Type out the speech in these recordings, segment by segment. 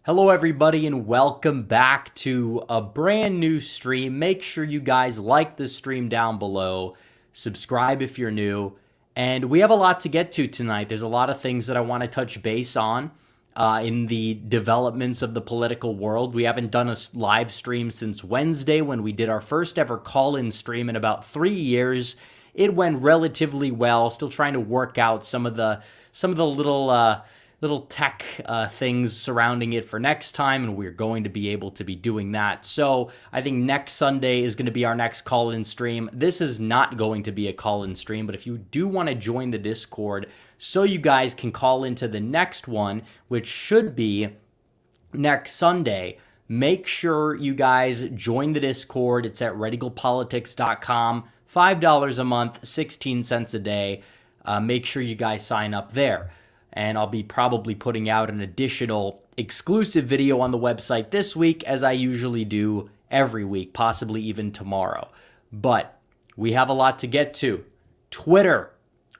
Hello everybody and welcome back to a brand new stream. Make sure you guys like the stream down below, subscribe if you're new, and we have a lot to get to tonight. There's a lot of things that I want to touch base on in the developments of the political world. We haven't done a live stream since Wednesday when we did our first ever call-in stream in about 3 years. It went relatively well, still trying to work out some of the little tech things surrounding it for next time, and we're going to be able to be doing that. So I think next Sunday is going to be our next call-in stream. This is not going to be a call-in stream, but if you do want to join the Discord so you guys can call into the next one, which should be next Sunday, make sure you guys join the Discord. It's at redeaglepatriots.com, $5 a month, 16 cents a day. Make sure you guys sign up there. And I'll be probably putting out an additional exclusive video on the website this week, as I usually do every week, possibly even tomorrow. But we have a lot to get to. Twitter,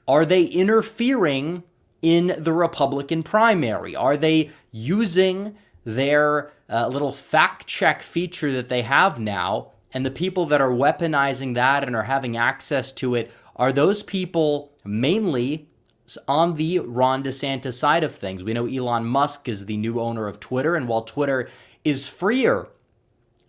are they interfering in the Republican primary? Are they using their little fact check feature that they have now? And the people that are weaponizing that and are having access to it, are those people mainly on the Ron DeSantis side of things? We know Elon Musk is the new owner of Twitter, and while Twitter is freer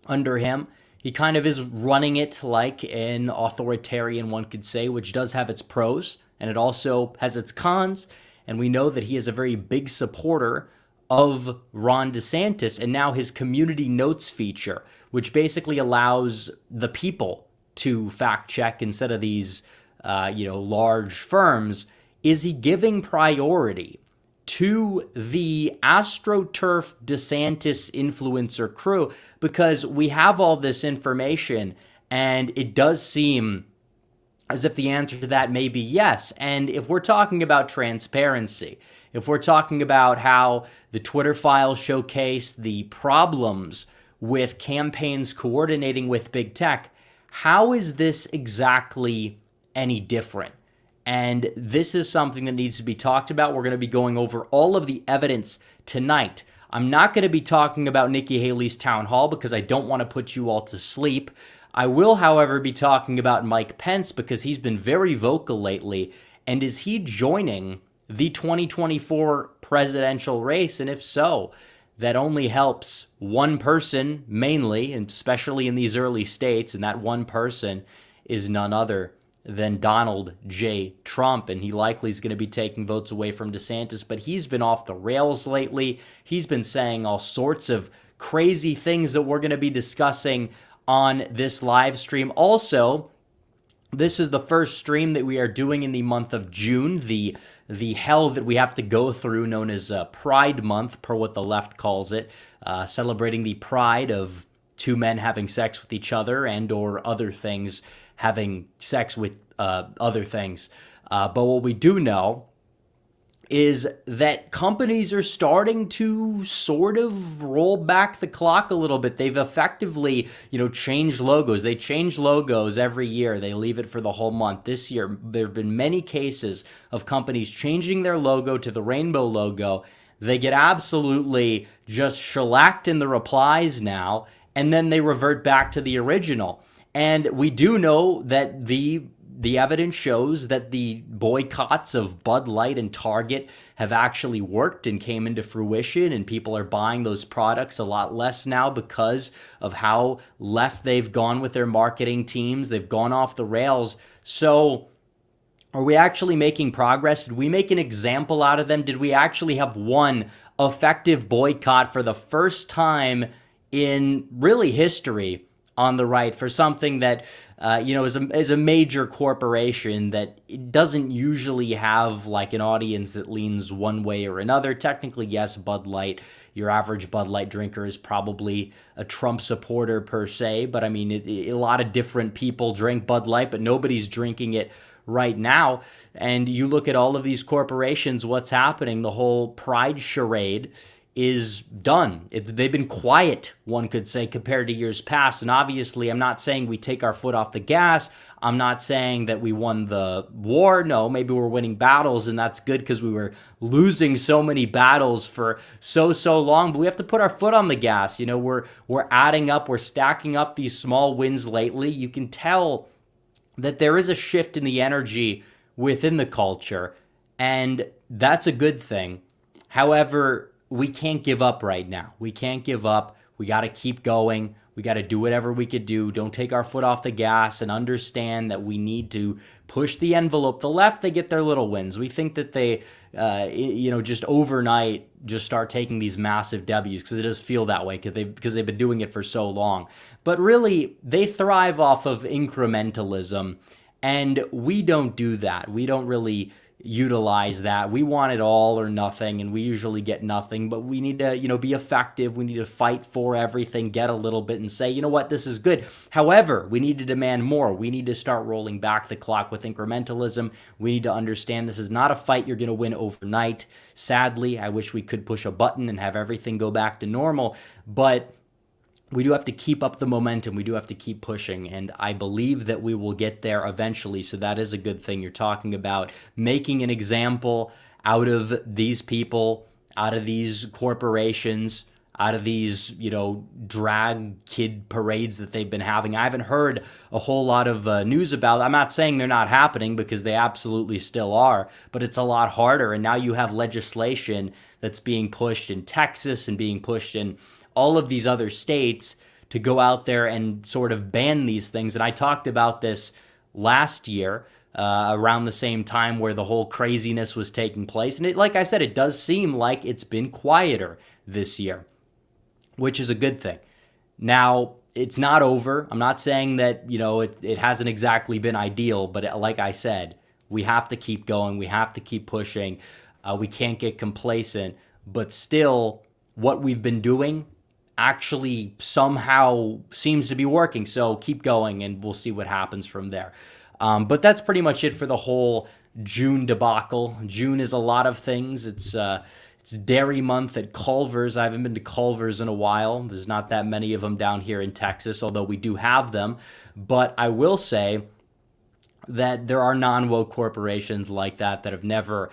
under him, he kind of is running it like an authoritarian, one could say, which does have its pros, and it also has its cons. And we know that he is a very big supporter of Ron DeSantis, and now his community notes feature, which basically allows the people to fact check instead of these large firms. Is he giving priority to the AstroTurf DeSantis influencer crew? Because we have all this information, and it does seem as if the answer to that may be yes. And if we're talking about transparency, if we're talking about how the Twitter files showcase the problems with campaigns coordinating with big tech, how is this exactly any different? And this is something that needs to be talked about. We're going to be going over all of the evidence tonight. I'm not going to be talking about Nikki Haley's town hall because I don't want to put you all to sleep. I will, however, be talking about Mike Pence because he's been very vocal lately. And is he joining the 2024 presidential race? And if so, that only helps one person mainly, and especially in these early states. And that one person is none other than Donald J. Trump, and he likely is going to be taking votes away from DeSantis, but he's been off the rails lately. He's been saying all sorts of crazy things that we're going to be discussing on this live stream. Also, this is the first stream that we are doing in the month of June, the hell that we have to go through, known as Pride Month, per what the left calls it, celebrating the pride of two men having sex with each other and or other things having sex with other things. But what we do know is that companies are starting to sort of roll back the clock a little bit. They've effectively, changed logos. They change logos every year. They leave it for the whole month. This year, there have been many cases of companies changing their logo to the rainbow logo. They get absolutely just shellacked in the replies now, and then they revert back to the original. And we do know that the evidence shows that the boycotts of Bud Light and Target have actually worked and came into fruition, and people are buying those products a lot less now because of how left they've gone with their marketing teams. They've gone off the rails. So are we actually making progress? Did we make an example out of them? Did we actually have one effective boycott for the first time in really history on the right for something that, is a major corporation that it doesn't usually have like an audience that leans one way or another? Technically, yes, Bud Light, your average Bud Light drinker is probably a Trump supporter per se, but I mean, a lot of different people drink Bud Light, but nobody's drinking it right now. And you look at all of these corporations, what's happening, the whole pride charade is done. They've been quiet, one could say, compared to years past. And obviously, I'm not saying we take our foot off the gas. I'm not saying that we won the war. No, maybe we're winning battles, and that's good because we were losing so many battles for so long. But we have to put our foot on the gas. You know, we're adding up, we're stacking up these small wins lately. You can tell that there is a shift in the energy within the culture, and that's a good thing. However, we can't give up right now. We can't give up. We got to keep going. We got to do whatever we could do. Don't take our foot off the gas, and understand that we need to push the envelope. The left, they get their little wins. We think that they, just overnight just start taking these massive W's, because it does feel that way because they've been doing it for so long. But really, they thrive off of incrementalism, and we don't do that. We don't really utilize that. We want it all or nothing, and we usually get nothing. But we need to, be effective. We need to fight for everything, get a little bit, and say, you know what, this is good. However, we need to demand more. We need to start rolling back the clock with incrementalism. We need to understand this is not a fight you're going to win overnight. Sadly, I wish we could push a button and have everything go back to normal, but we do have to keep up the momentum. We do have to keep pushing, and I believe that we will get there eventually. So that is a good thing. You're talking about making an example out of these people, out of these corporations, out of these, drag kid parades that they've been having. I haven't heard a whole lot of news about it. I'm not saying they're not happening, because they absolutely still are, but it's a lot harder. And now you have legislation that's being pushed in Texas and being pushed in all of these other states to go out there and sort of ban these things. And I talked about this last year around the same time where the whole craziness was taking place. And like I said, it does seem like it's been quieter this year, which is a good thing. Now, it's not over. I'm not saying that, it hasn't exactly been ideal, but like I said, we have to keep going. We have to keep pushing. We can't get complacent, but still what we've been doing actually somehow seems to be working. So keep going, and we'll see what happens from there. But that's pretty much it for the whole June debacle. June is a lot of things. It's dairy month at Culver's. I haven't been to Culver's in a while. There's not that many of them down here in Texas, although we do have them. But I will say that there are non-woke corporations like that have never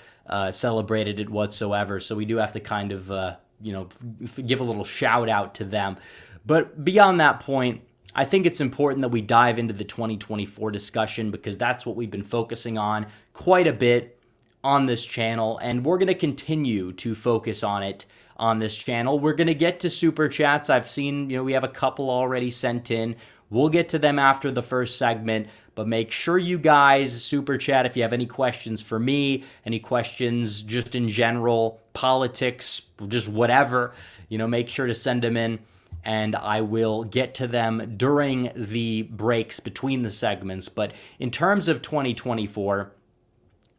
celebrated it whatsoever. So we do have to kind of give a little shout out to them. But beyond that point, I think it's important that we dive into the 2024 discussion, because that's what we've been focusing on quite a bit on this channel, and we're going to continue to focus on it on this channel. We're going to get to super chats. I've seen, we have a couple already sent in. We'll get to them after the first segment, but make sure you guys super chat if you have any questions for me, any questions just in general, politics, just whatever, make sure to send them in, and I will get to them during the breaks between the segments. But in terms of 2024,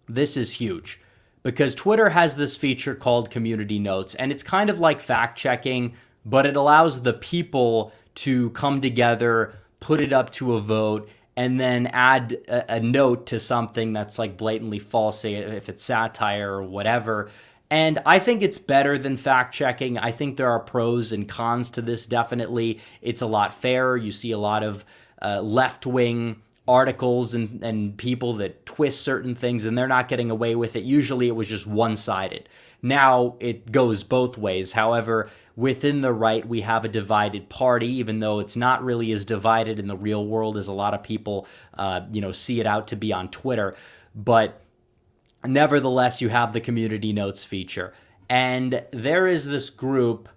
this is huge, because Twitter has this feature called Community Notes, and it's kind of like fact checking, but it allows the people to come together, put it up to a vote, and then add a note to something that's like blatantly false, say if it's satire or whatever. And I think it's better than fact checking. I think there are pros and cons to this, definitely. It's a lot fairer. You see a lot of left-wing articles and people that twist certain things, and they're not getting away with it. Usually it was just one-sided. Now it goes both ways. However, within the right, we have a divided party, even though it's not really as divided in the real world as a lot of people, see it out to be on Twitter. But nevertheless, you have the Community Notes feature. And there is this group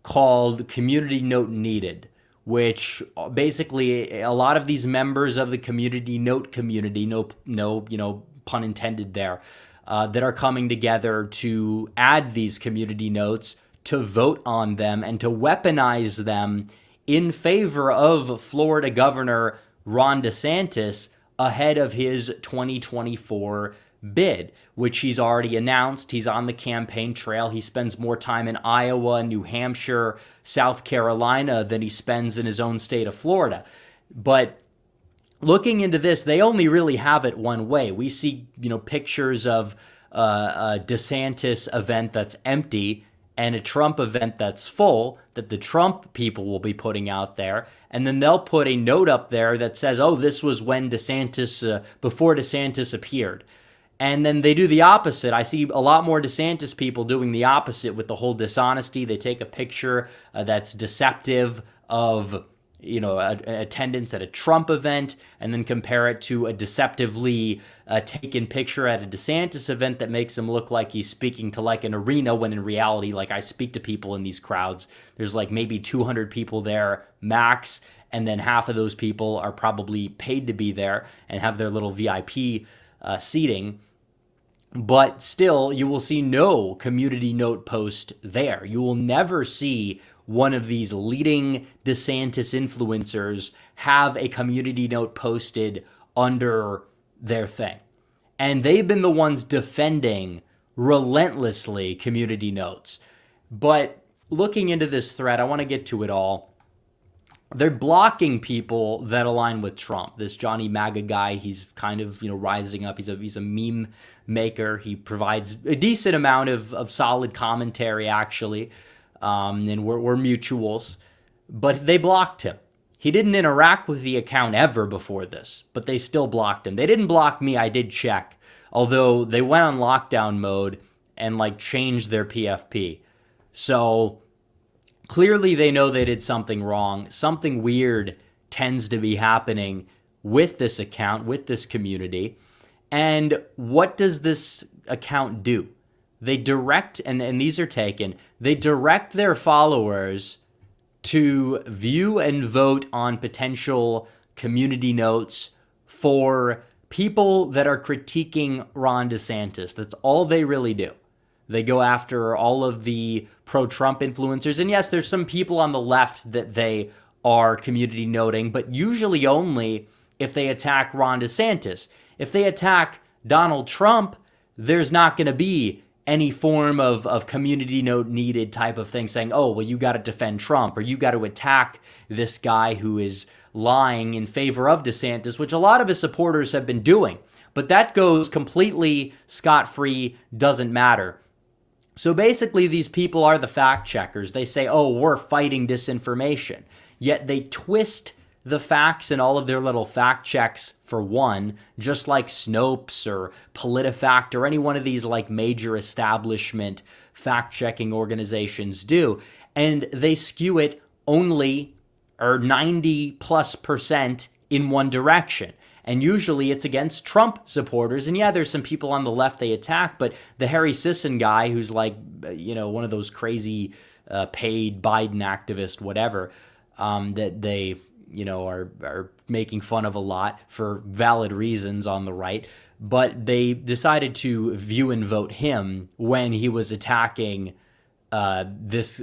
called Community Note Needed, which basically a lot of these members of the Community Note community, no pun intended there, that are coming together to add these community notes, to vote on them, and to weaponize them in favor of Florida Governor Ron DeSantis ahead of his 2024 bid, which he's already announced. He's on the campaign trail. He spends more time in Iowa, New Hampshire, South Carolina than he spends in his own state of Florida. But looking into this, they only really have it one way. We see, pictures of a DeSantis event that's empty, and a Trump event that's full that the Trump people will be putting out there. And then they'll put a note up there that says, oh, this was when DeSantis, before DeSantis appeared. And then they do the opposite. I see a lot more DeSantis people doing the opposite with the whole dishonesty. They take a picture that's deceptive of, attendance at a Trump event, and then compare it to a deceptively taken picture at a DeSantis event that makes him look like he's speaking to like an arena, when in reality, like, I speak to people in these crowds. There's like maybe 200 people there max, and then half of those people are probably paid to be there and have their little VIP seating. But still, you will see no community note post there. You will never see one of these leading DeSantis influencers have a community note posted under their thing. And they've been the ones defending relentlessly community notes. But looking into this thread, I want to get to it all. They're blocking people that align with Trump. This Johnny MAGA guy, he's kind of, rising up. He's a meme maker. He provides a decent amount of solid commentary, actually, and we're mutuals. But they blocked him. He didn't interact with the account ever before this, but they still blocked him. They didn't block me. I did check, although they went on lockdown mode and changed their PFP. So clearly, they know they did something wrong. Something weird tends to be happening with this account, with this community. And what does this account do? They direct, and these are taken, they direct their followers to view and vote on potential community notes for people that are critiquing Ron DeSantis. That's all they really do. They go after all of the pro-Trump influencers. And yes, there's some people on the left that they are community noting, but usually only if they attack Ron DeSantis. If they attack Donald Trump, there's not going to be any form of community note needed type of thing saying, oh, well, you got to defend Trump, or you got to attack this guy who is lying in favor of DeSantis, which a lot of his supporters have been doing. But that goes completely scot-free, doesn't matter. So basically, these people are the fact checkers. They say, oh, we're fighting disinformation. Yet they twist the facts and all of their little fact checks for one, just like Snopes or PolitiFact or any one of these major establishment fact-checking organizations do. And they skew it only, or 90+% in one direction. And usually it's against Trump supporters. And yeah, there's some people on the left they attack, but the Harry Sisson guy who's one of those crazy paid Biden activist, whatever, that they, are making fun of a lot for valid reasons on the right. But they decided to view and vote him when he was attacking this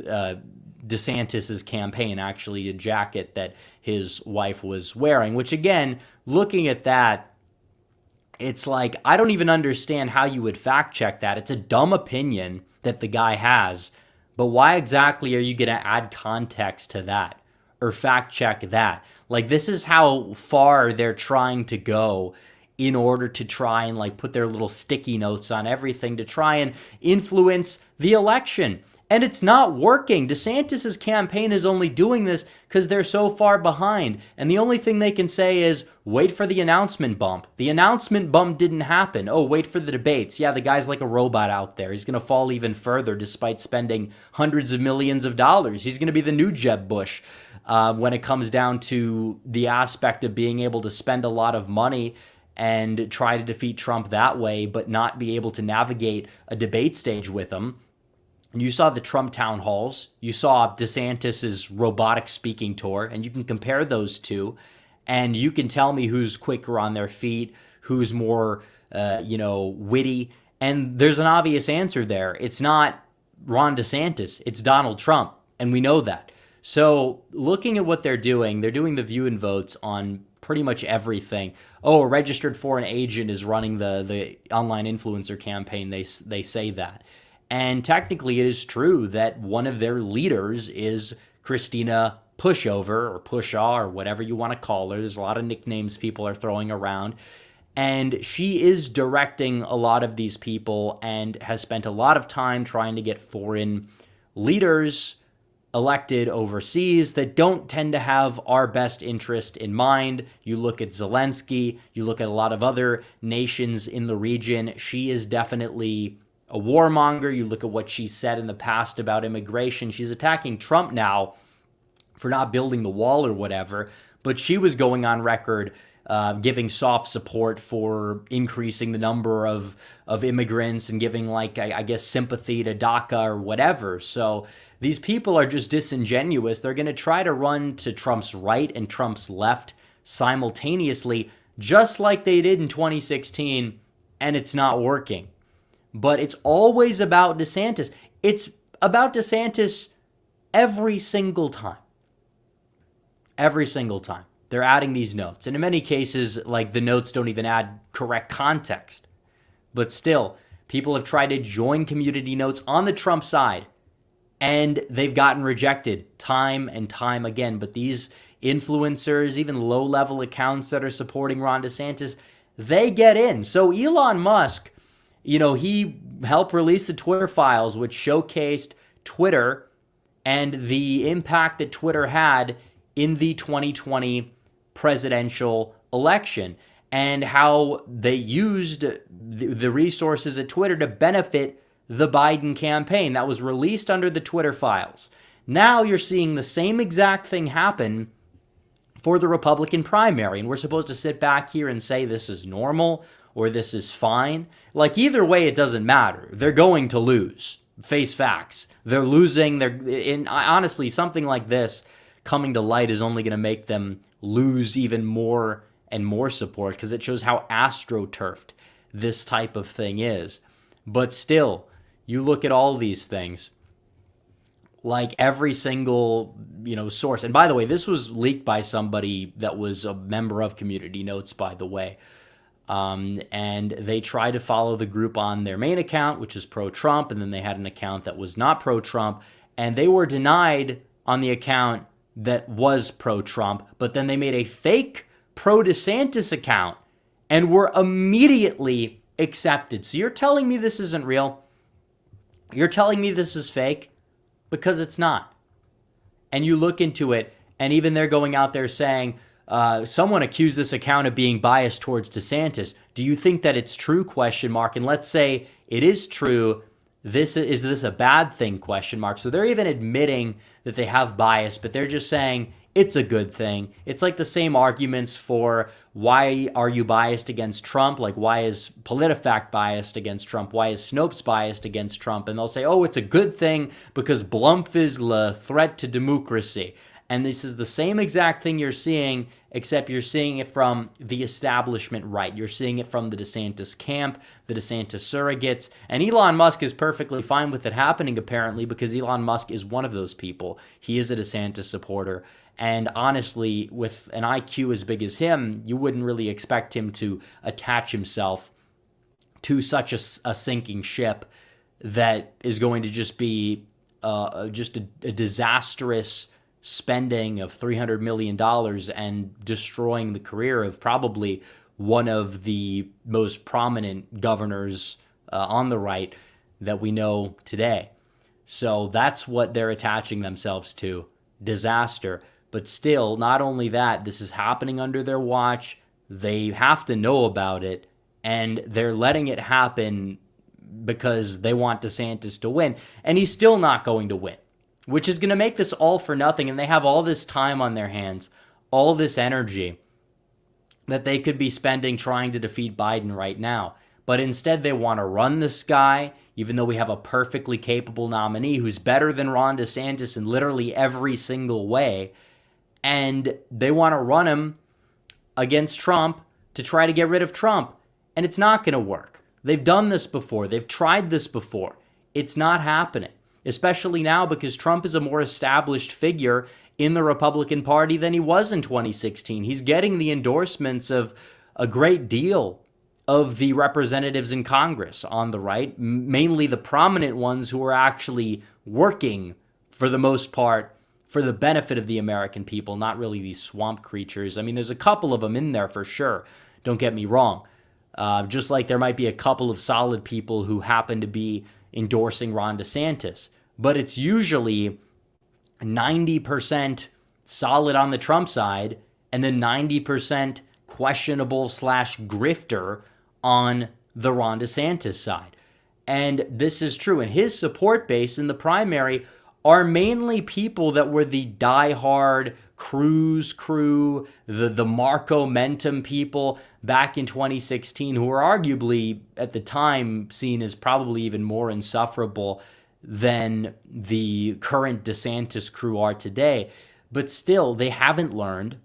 DeSantis's campaign, actually a jacket that his wife was wearing, which again, looking at that, it's I don't even understand how you would fact check that. It's a dumb opinion that the guy has, but why exactly are you going to add context to that or fact check that? This is how far they're trying to go in order to try and put their little sticky notes on everything to try and influence the election. And it's not working. DeSantis's campaign is only doing this because they're so far behind. And the only thing they can say is, wait for the announcement bump. The announcement bump didn't happen. Oh, wait for the debates. Yeah, the guy's like a robot out there. He's going to fall even further despite spending hundreds of millions of dollars. He's going to be the new Jeb Bush when it comes down to the aspect of being able to spend a lot of money and try to defeat Trump that way, but not be able to navigate a debate stage with him. And you saw the Trump town halls. You saw DeSantis's robotic speaking tour, and you can compare those two, and you can tell me who's quicker on their feet, who's more, witty. And there's an obvious answer there. It's not Ron DeSantis. It's Donald Trump, and we know that. So looking at what they're doing the view and votes on pretty much everything. Oh, a registered foreign agent is running the online influencer campaign. They say that. And technically, it is true that one of their leaders is Christina Pushover or Pushaw or whatever you want to call her. There's a lot of nicknames people are throwing around. And she is directing a lot of these people and has spent a lot of time trying to get foreign leaders elected overseas that don't tend to have our best interest in mind. You look at Zelensky, you look at a lot of other nations in the region. She is definitely a warmonger. You look at what she said in the past about immigration. She's attacking Trump now for not building the wall or whatever, but she was going on record giving soft support for increasing the number of immigrants and giving, like, I guess, sympathy to DACA or whatever. So these people are just disingenuous. They're going to try to run to Trump's right and Trump's left simultaneously, just like they did in 2016, and it's not working. But it's always about DeSantis. It's about DeSantis every single time. Every single time. They're adding these notes. And in many cases, like, the notes don't even add correct context. But still, people have tried to join community notes on the Trump side, and they've gotten rejected time and time again. But these influencers, even low-level accounts that are supporting Ron DeSantis, they get in. So Elon Musk, he helped release the Twitter files, which showcased Twitter and the impact that Twitter had in the 2020 presidential election, and how they used the resources at Twitter to benefit the Biden campaign. That was released under the Twitter files. Now you're seeing the same exact thing happen for the Republican primary, and we're supposed to sit back here and say this is normal or this is fine. Like, either way, it doesn't matter. They're going to lose. Face facts. They're losing. Honestly, something like this coming to light is only going to make them lose even more and more support, because it shows how astroturfed this type of thing is. But still, you look at all these things, like every single, source. And by the way, this was leaked by somebody that was a member of Community Notes, by the way. And they tried to follow the group on their main account, which is pro-Trump, and then they had an account that was not pro-Trump, and they were denied on the account that was pro-Trump, but then they made a fake pro-DeSantis account and were immediately accepted. So you're telling me this isn't real? You're telling me this is fake? Because it's not. And you look into it, and even they're going out there saying, someone accused this account of being biased towards DeSantis. Do you think that it's true? ? And let's say it is true. Is this a bad thing? ? So they're even admitting that they have bias, but they're just saying it's a good thing. It's like the same arguments for why are you biased against Trump? Like, why is PolitiFact biased against Trump? Why is Snopes biased against Trump? And they'll say, oh, it's a good thing because Blumph is the threat to democracy. And this is the same exact thing you're seeing, except you're seeing it from the establishment right. You're seeing it from the DeSantis camp, the DeSantis surrogates. And Elon Musk is perfectly fine with it happening, apparently, because Elon Musk is one of those people. He is a DeSantis supporter. And honestly, with an IQ as big as him, you wouldn't really expect him to attach himself to such a sinking ship that is going to just be just a disastrous spending of $300 million and destroying the career of probably one of the most prominent governors on the right that we know today. So that's what they're attaching themselves to. Disaster. But still, not only that, this is happening under their watch. They have to know about it, and they're letting it happen because they want DeSantis to win. And he's still not going to win, which is going to make this all for nothing. And they have all this time on their hands, all this energy that they could be spending trying to defeat Biden right now. But instead, they want to run this guy, even though we have a perfectly capable nominee who's better than Ron DeSantis in literally every single way. And they want to run him against Trump to try to get rid of Trump. And it's not going to work. They've done this before. They've tried this before. It's not happening, especially now because Trump is a more established figure in the Republican Party than he was in 2016. He's getting the endorsements of a great deal of the representatives in Congress on the right, mainly the prominent ones who are actually working for the most part for the benefit of the American people, not really these swamp creatures. I mean, there's a couple of them in there for sure. Don't get me wrong. Just like there might be a couple of solid people who happen to be endorsing Ron DeSantis. but it's usually 90% solid on the Trump side and then 90% questionable / grifter on the Ron DeSantis side. And this is true. And his support base in the primary are mainly people that were the diehard Cruz crew, the Marco Mentum people back in 2016, who were arguably at the time seen as probably even more insufferable than the current DeSantis crew are today. But still, they haven't learned.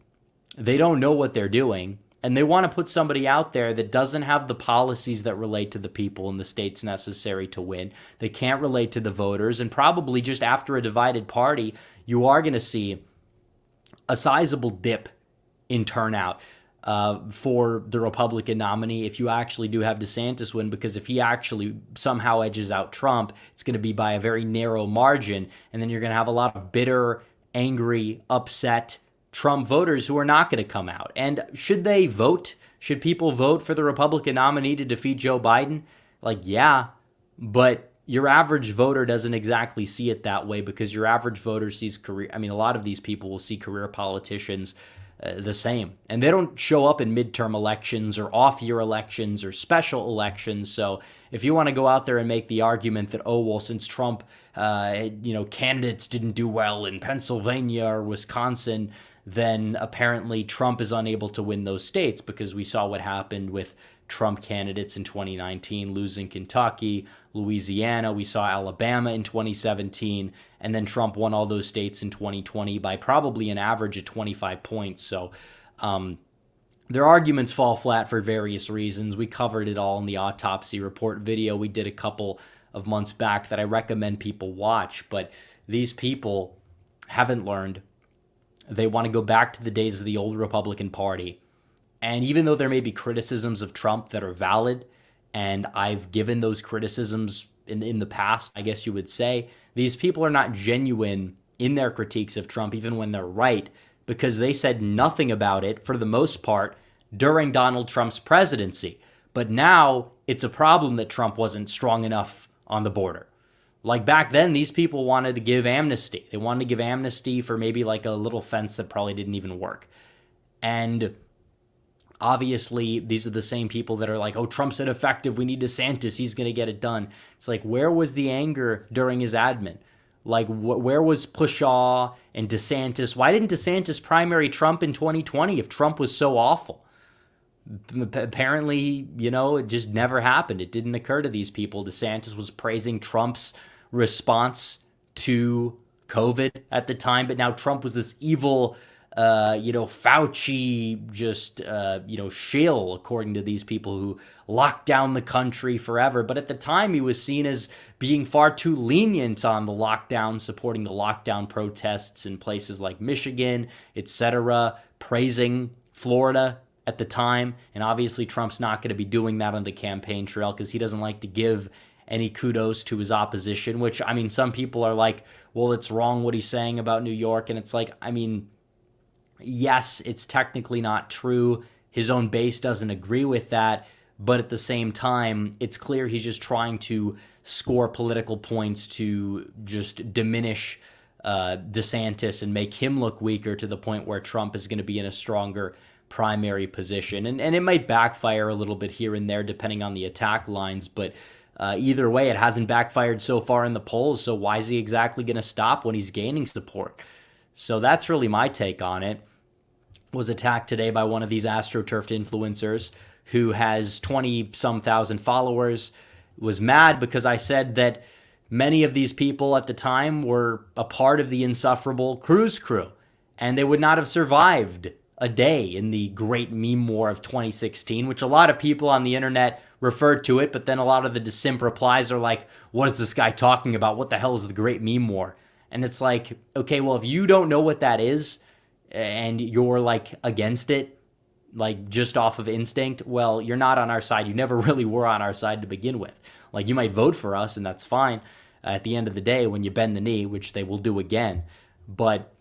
They don't know what they're doing. And they want to put somebody out there that doesn't have the policies that relate to the people in the states necessary to win. They can't relate to the voters. And probably just after a divided party, you are going to see a sizable dip in turnout for the Republican nominee if you actually do have DeSantis win, because if he actually somehow edges out Trump, it's going to be by a very narrow margin. And then you're going to have a lot of bitter, angry, upset Trump voters who are not going to come out. And should they vote? Should people vote for the Republican nominee to defeat Joe Biden? Like, yeah, but your average voter doesn't exactly see it that way, because your average voter sees career. I mean, a lot of these people will see career politicians the same, and they don't show up in midterm elections or off-year elections or special elections. So if you want to go out there and make the argument that, oh, well, since Trump, candidates didn't do well in Pennsylvania or Wisconsin, then apparently Trump is unable to win those states, because we saw what happened with Trump candidates in 2019, losing Kentucky, Louisiana. We saw Alabama in 2017, and then Trump won all those states in 2020 by probably an average of 25 points. So their arguments fall flat for various reasons. We covered it all in the autopsy report video we did a couple of months back that I recommend people watch. But these people haven't learned. They want to go back to the days of the old Republican Party. And even though there may be criticisms of Trump that are valid, and I've given those criticisms in the past, I guess you would say, these people are not genuine in their critiques of Trump, even when they're right, because they said nothing about it, for the most part, during Donald Trump's presidency. But now it's a problem that Trump wasn't strong enough on the border. Like back then, these people wanted to give amnesty. They wanted to give amnesty for maybe like a little fence that probably didn't even work. And obviously, these are the same people that are like, oh, Trump's ineffective. We need DeSantis. He's going to get it done. It's like, where was the anger during his admin? Like, where was Pushaw and DeSantis? Why didn't DeSantis primary Trump in 2020 if Trump was so awful? Apparently, it just never happened. It didn't occur to these people. DeSantis was praising Trump's response to COVID at the time, but now Trump was this evil, Fauci just, shill, according to these people who locked down the country forever. But at the time, he was seen as being far too lenient on the lockdown, supporting the lockdown protests in places like Michigan, etc., praising Florida at the time. And obviously, Trump's not going to be doing that on the campaign trail, because he doesn't like to give any kudos to his opposition, which, I mean, some people are like, well, it's wrong what he's saying about New York. And it's like, I mean, yes, it's technically not true. His own base doesn't agree with that. But at the same time, it's clear he's just trying to score political points to just diminish DeSantis and make him look weaker, to the point where Trump is going to be in a stronger primary position. And it might backfire a little bit here and there, depending on the attack lines. But either way, it hasn't backfired so far in the polls. So why is he exactly going to stop when he's gaining support? So that's really my take on it. Was attacked today by one of these AstroTurfed influencers who has 20-some thousand followers. Was mad because I said that many of these people at the time were a part of the insufferable Cruz crew, and they would not have survived a day in the great meme war of 2016, which a lot of people on the internet referred to it, but then a lot of the dissimp replies are like, what is this guy talking about? What the hell is the great meme war? And it's like, okay, well, if you don't know what that is and you're like against it, like just off of instinct, well, you're not on our side. You never really were on our side to begin with. Like, you might vote for us, and that's fine at the end of the day when you bend the knee, which they will do again. But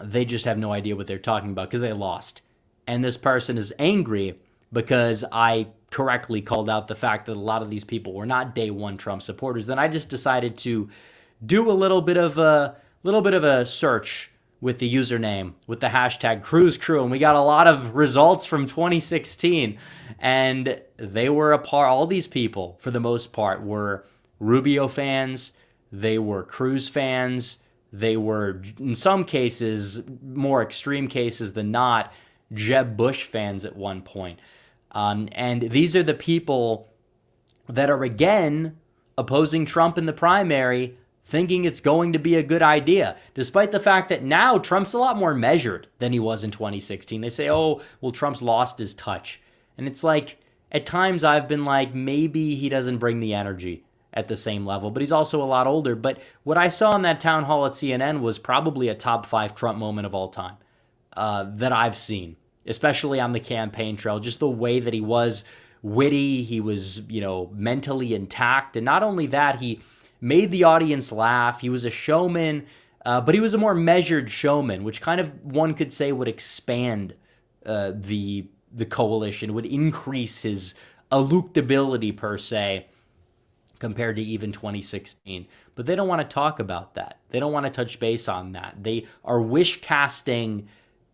they just have no idea what they're talking about because they lost. And this person is angry because I correctly called out the fact that a lot of these people were not day one Trump supporters. Then I just decided to do a little bit of a search with the username, with the hashtag Cruise Crew, and we got a lot of results from 2016, and they were all these people, for the most part, were Rubio fans, they were Cruz fans, they were, in some cases, more extreme cases than not, Jeb Bush fans at one point. And these are the people that are, again, opposing Trump in the primary, thinking it's going to be a good idea, despite the fact that now Trump's a lot more measured than he was in 2016. They say, oh, well, Trump's lost his touch. And it's like, at times I've been like, maybe he doesn't bring the energy at the same level, but he's also a lot older. But what I saw in that town hall at CNN was probably a top 5 Trump moment of all time that I've seen, especially on the campaign trail. Just the way that he was witty, he was, mentally intact. And not only that, he made the audience laugh. He was a showman, but he was a more measured showman, which kind of, one could say, would expand the coalition, would increase his electability per se, compared to even 2016. But they don't want to talk about that. They don't want to touch base on that. They are wish casting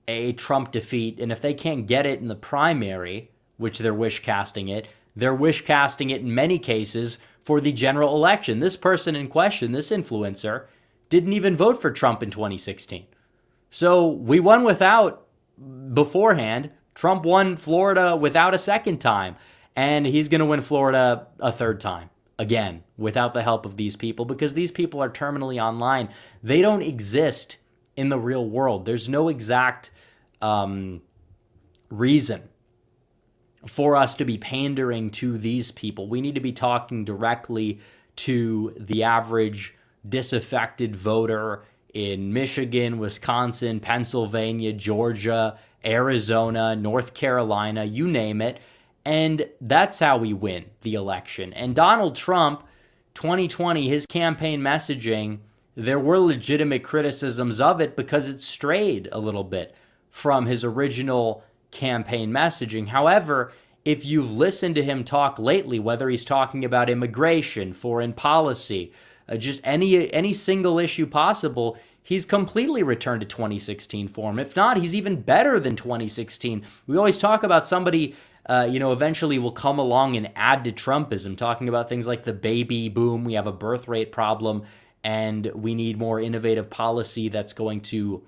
a Trump defeat, and if they can't get it in the primary, which they're wish casting it, they're wish casting it in many cases for the general election. This person in question, this influencer, didn't even vote for Trump in 2016. So we won without beforehand. Trump won Florida without a second time, and he's going to win Florida a third time. Again, without the help of these people, because these people are terminally online. They don't exist in the real world. There's no exact reason for us to be pandering to these people. We need to be talking directly to the average disaffected voter in Michigan, Wisconsin, Pennsylvania, Georgia, Arizona, North Carolina, you name it. And that's how we win the election. And Donald Trump, 2020, his campaign messaging, there were legitimate criticisms of it because it strayed a little bit from his original campaign messaging. However, if you've listened to him talk lately, whether he's talking about immigration, foreign policy, just any single issue possible, he's completely returned to 2016 form. If not, he's even better than 2016. We always talk about somebody, eventually will come along and add to Trumpism, talking about things like the baby boom. We have a birth rate problem, and we need more innovative policy that's going to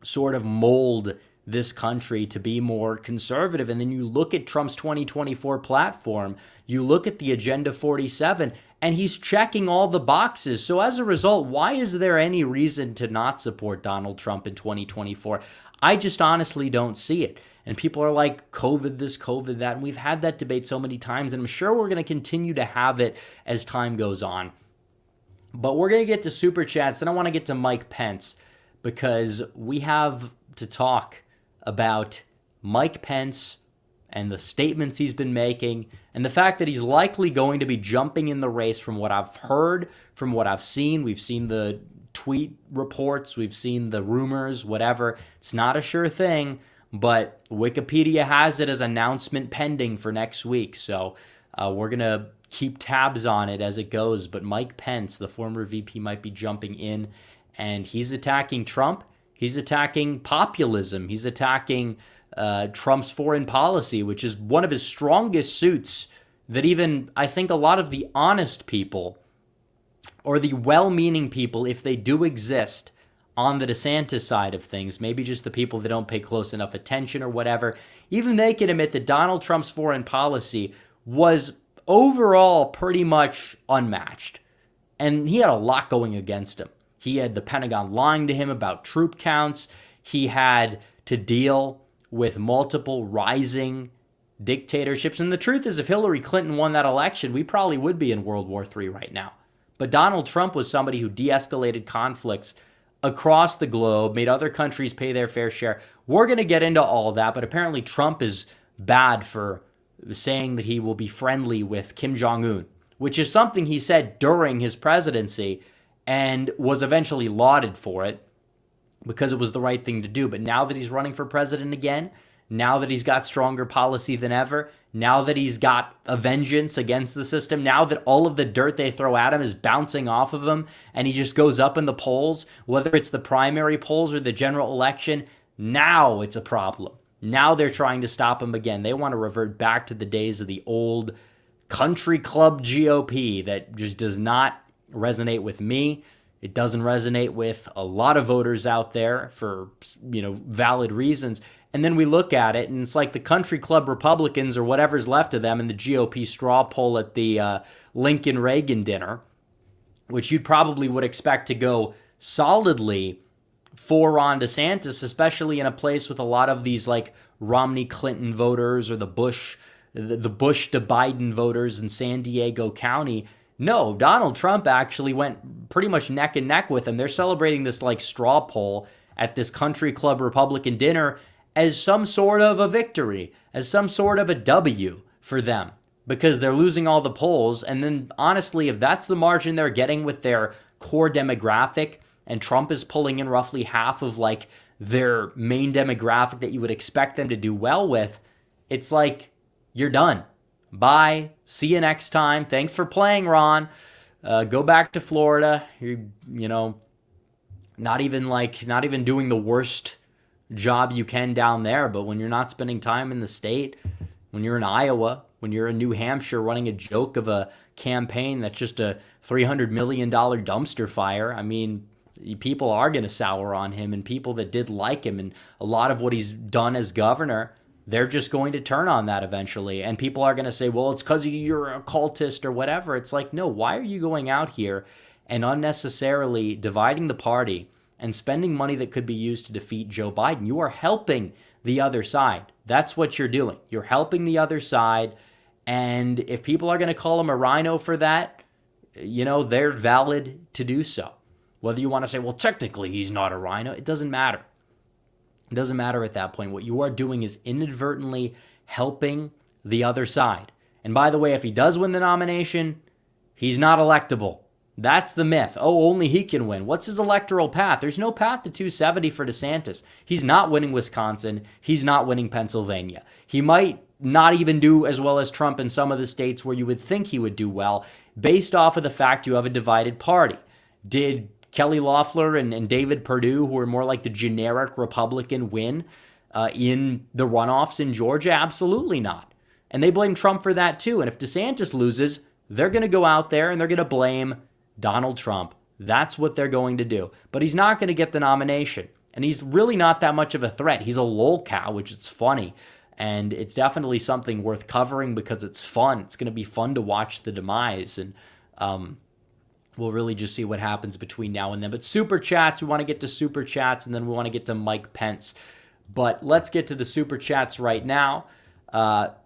sort of mold this country to be more conservative. And then you look at Trump's 2024 platform, you look at the Agenda 47, and he's checking all the boxes. So as a result, why is there any reason to not support Donald Trump in 2024? I just honestly don't see it. And people are like, COVID this, COVID that. And we've had that debate so many times, and I'm sure we're going to continue to have it as time goes on. But we're going to get to Super Chats. Then I want to get to Mike Pence, because we have to talk about Mike Pence and the statements he's been making, and the fact that he's likely going to be jumping in the race from what I've heard, from what I've seen. We've seen the tweet reports, we've seen the rumors, whatever. It's not a sure thing, but Wikipedia has it as announcement pending for next week. So we're going to keep tabs on it as it goes. But Mike Pence, the former VP, might be jumping in, and he's attacking Trump. He's attacking populism. He's attacking Trump's foreign policy, which is one of his strongest suits that even, I think, a lot of the honest people or the well-meaning people, if they do exist on the DeSantis side of things, maybe just the people that don't pay close enough attention or whatever, even they can admit that Donald Trump's foreign policy was overall pretty much unmatched. And he had a lot going against him. He had the Pentagon lying to him about troop counts. He had to deal with multiple rising dictatorships. And the truth is, if Hillary Clinton won that election, we probably would be in World War III right now. But Donald Trump was somebody who de-escalated conflicts across the globe, made other countries pay their fair share. We're going to get into all that, but apparently Trump is bad for saying that he will be friendly with Kim Jong-un, which is something he said during his presidency and was eventually lauded for it because it was the right thing to do. But now that he's running for president again, now that he's got stronger policy than ever, now that he's got a vengeance against the system, now that all of the dirt they throw at him is bouncing off of him and he just goes up in the polls, whether it's the primary polls or the general election, now it's a problem. Now they're trying to stop him again. They want to revert back to the days of the old country club GOP that just does not resonate with me. It doesn't resonate with a lot of voters out there for, valid reasons. And then we look at it, and it's like the country club Republicans or whatever's left of them in the GOP straw poll at the Lincoln-Reagan dinner, which you probably would expect to go solidly for Ron DeSantis, especially in a place with a lot of these like Romney-Clinton voters or the Bush to Biden voters in San Diego County. No, Donald Trump actually went pretty much neck and neck with him. They're celebrating this like straw poll at this country club Republican dinner as some sort of a victory, as some sort of a W for them, because they're losing all the polls. And then honestly, if that's the margin they're getting with their core demographic, and Trump is pulling in roughly half of like their main demographic that you would expect them to do well with, it's like, you're done. Bye. See you next time. Thanks for playing, Ron. Go back to Florida. You're, not even doing the worst job you can down there, but when you're not spending time in the state, when you're in Iowa, when you're in New Hampshire running a joke of a campaign that's just a $300 million dumpster fire, I mean, people are going to sour on him, and people that did like him and a lot of what he's done as governor, they're just going to turn on that eventually. And people are going to say, well, it's because you're a cultist or whatever. It's like, no, why are you going out here and unnecessarily dividing the party and spending money that could be used to defeat Joe Biden? You are helping the other side. That's what you're doing. You're helping the other side. And if people are going to call him a rhino for that, they're valid to do so. Whether you want to say, well, technically he's not a rhino, it doesn't matter. It doesn't matter at that point. What you are doing is inadvertently helping the other side. And by the way, if he does win the nomination, he's not electable. That's the myth. Oh, only he can win. What's his electoral path? There's no path to 270 for DeSantis. He's not winning Wisconsin. He's not winning Pennsylvania. He might not even do as well as Trump in some of the states where you would think he would do well, based off of the fact you have a divided party. Did Kelly Loeffler and David Perdue, who are more like the generic Republican, win in the runoffs in Georgia? Absolutely not. And they blame Trump for that too. And if DeSantis loses, they're going to go out there and they're going to blame Donald Trump. That's what they're going to do. But he's not going to get the nomination. And he's really not that much of a threat. He's a lolcow, which is funny. And it's definitely something worth covering because it's fun. It's going to be fun to watch the demise. And we'll really just see what happens between now and then. But super chats, we want to get to super chats, and then we want to get to Mike Pence. But let's get to the super chats right now.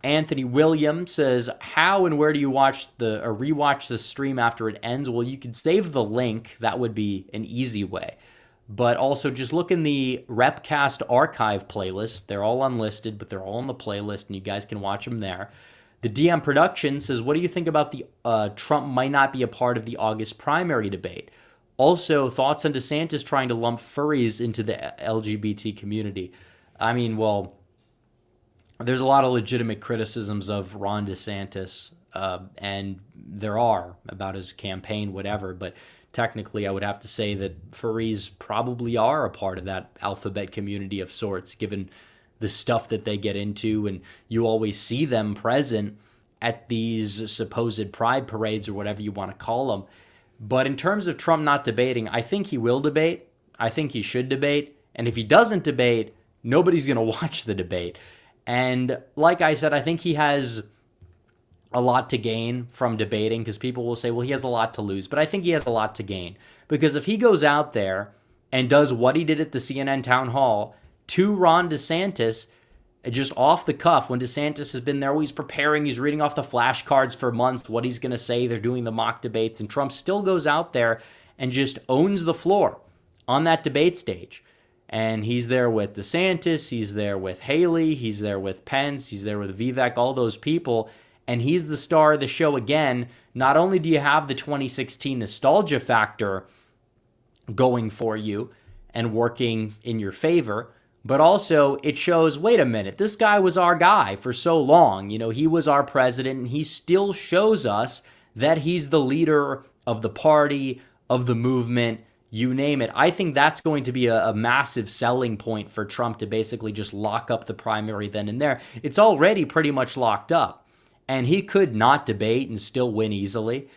Anthony Williams says, how and where do you rewatch the stream after it ends? Well, you can save the link. That would be an easy way. But also just look in the Repcast archive playlist. They're all unlisted, but they're all on the playlist, and you guys can watch them there. The DM Production says, what do you think about the Trump might not be a part of the August primary debate? Also, thoughts on DeSantis trying to lump furries into the LGBT community? I mean, well, there's a lot of legitimate criticisms of Ron DeSantis, and there are about his campaign, whatever, but technically I would have to say that furries probably are a part of that alphabet community of sorts, given the stuff that they get into, and you always see them present at these supposed pride parades or whatever you want to call them. But in terms of Trump not debating, I think he will debate. I think he should debate. And if he doesn't debate, nobody's going to watch the debate. And like I said, I think he has a lot to gain from debating, because people will say, well, he has a lot to lose. But I think he has a lot to gain, because if he goes out there and does what he did at the CNN town hall to Ron DeSantis, just off the cuff, when DeSantis has been there, he's preparing, he's reading off the flashcards for months, what he's going to say, they're doing the mock debates, and Trump still goes out there and just owns the floor on that debate stage. And he's there with DeSantis, he's there with Haley, he's there with Pence, he's there with Vivek, all those people, and he's the star of the show again. Not only do you have the 2016 nostalgia factor going for you and working in your favor, But also, it shows, wait a minute, this guy was our guy for so long. He was our president, and he still shows us that he's the leader of the party, of the movement, you name it. I think that's going to be a massive selling point for Trump to basically just lock up the primary then and there. It's already pretty much locked up, and he could not debate and still win easily.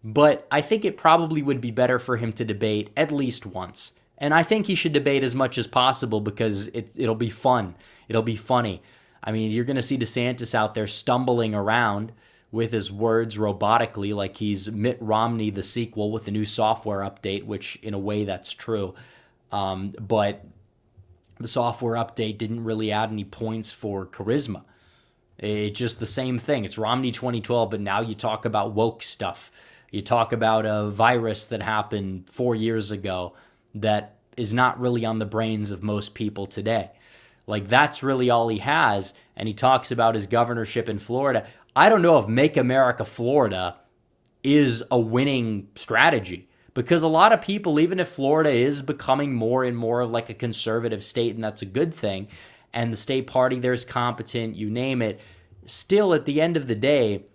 But I think it probably would be better for him to debate at least once. And I think he should debate as much as possible because it'll be fun. It'll be funny. I mean, you're going to see DeSantis out there stumbling around with his words robotically like he's Mitt Romney, the sequel, with a new software update, which in a way that's true. But the software update didn't really add any points for charisma. It's just the same thing. It's Romney 2012, but now you talk about woke stuff. You talk about a virus that happened 4 years ago that is not really on the brains of most people today. Like, that's really all he has. And he talks about his governorship in Florida. I don't know if Make America Florida is a winning strategy, because a lot of people, even if Florida is becoming more and more of like a conservative state, and that's a good thing, and the state party there's competent, you name it, still at the end of the day,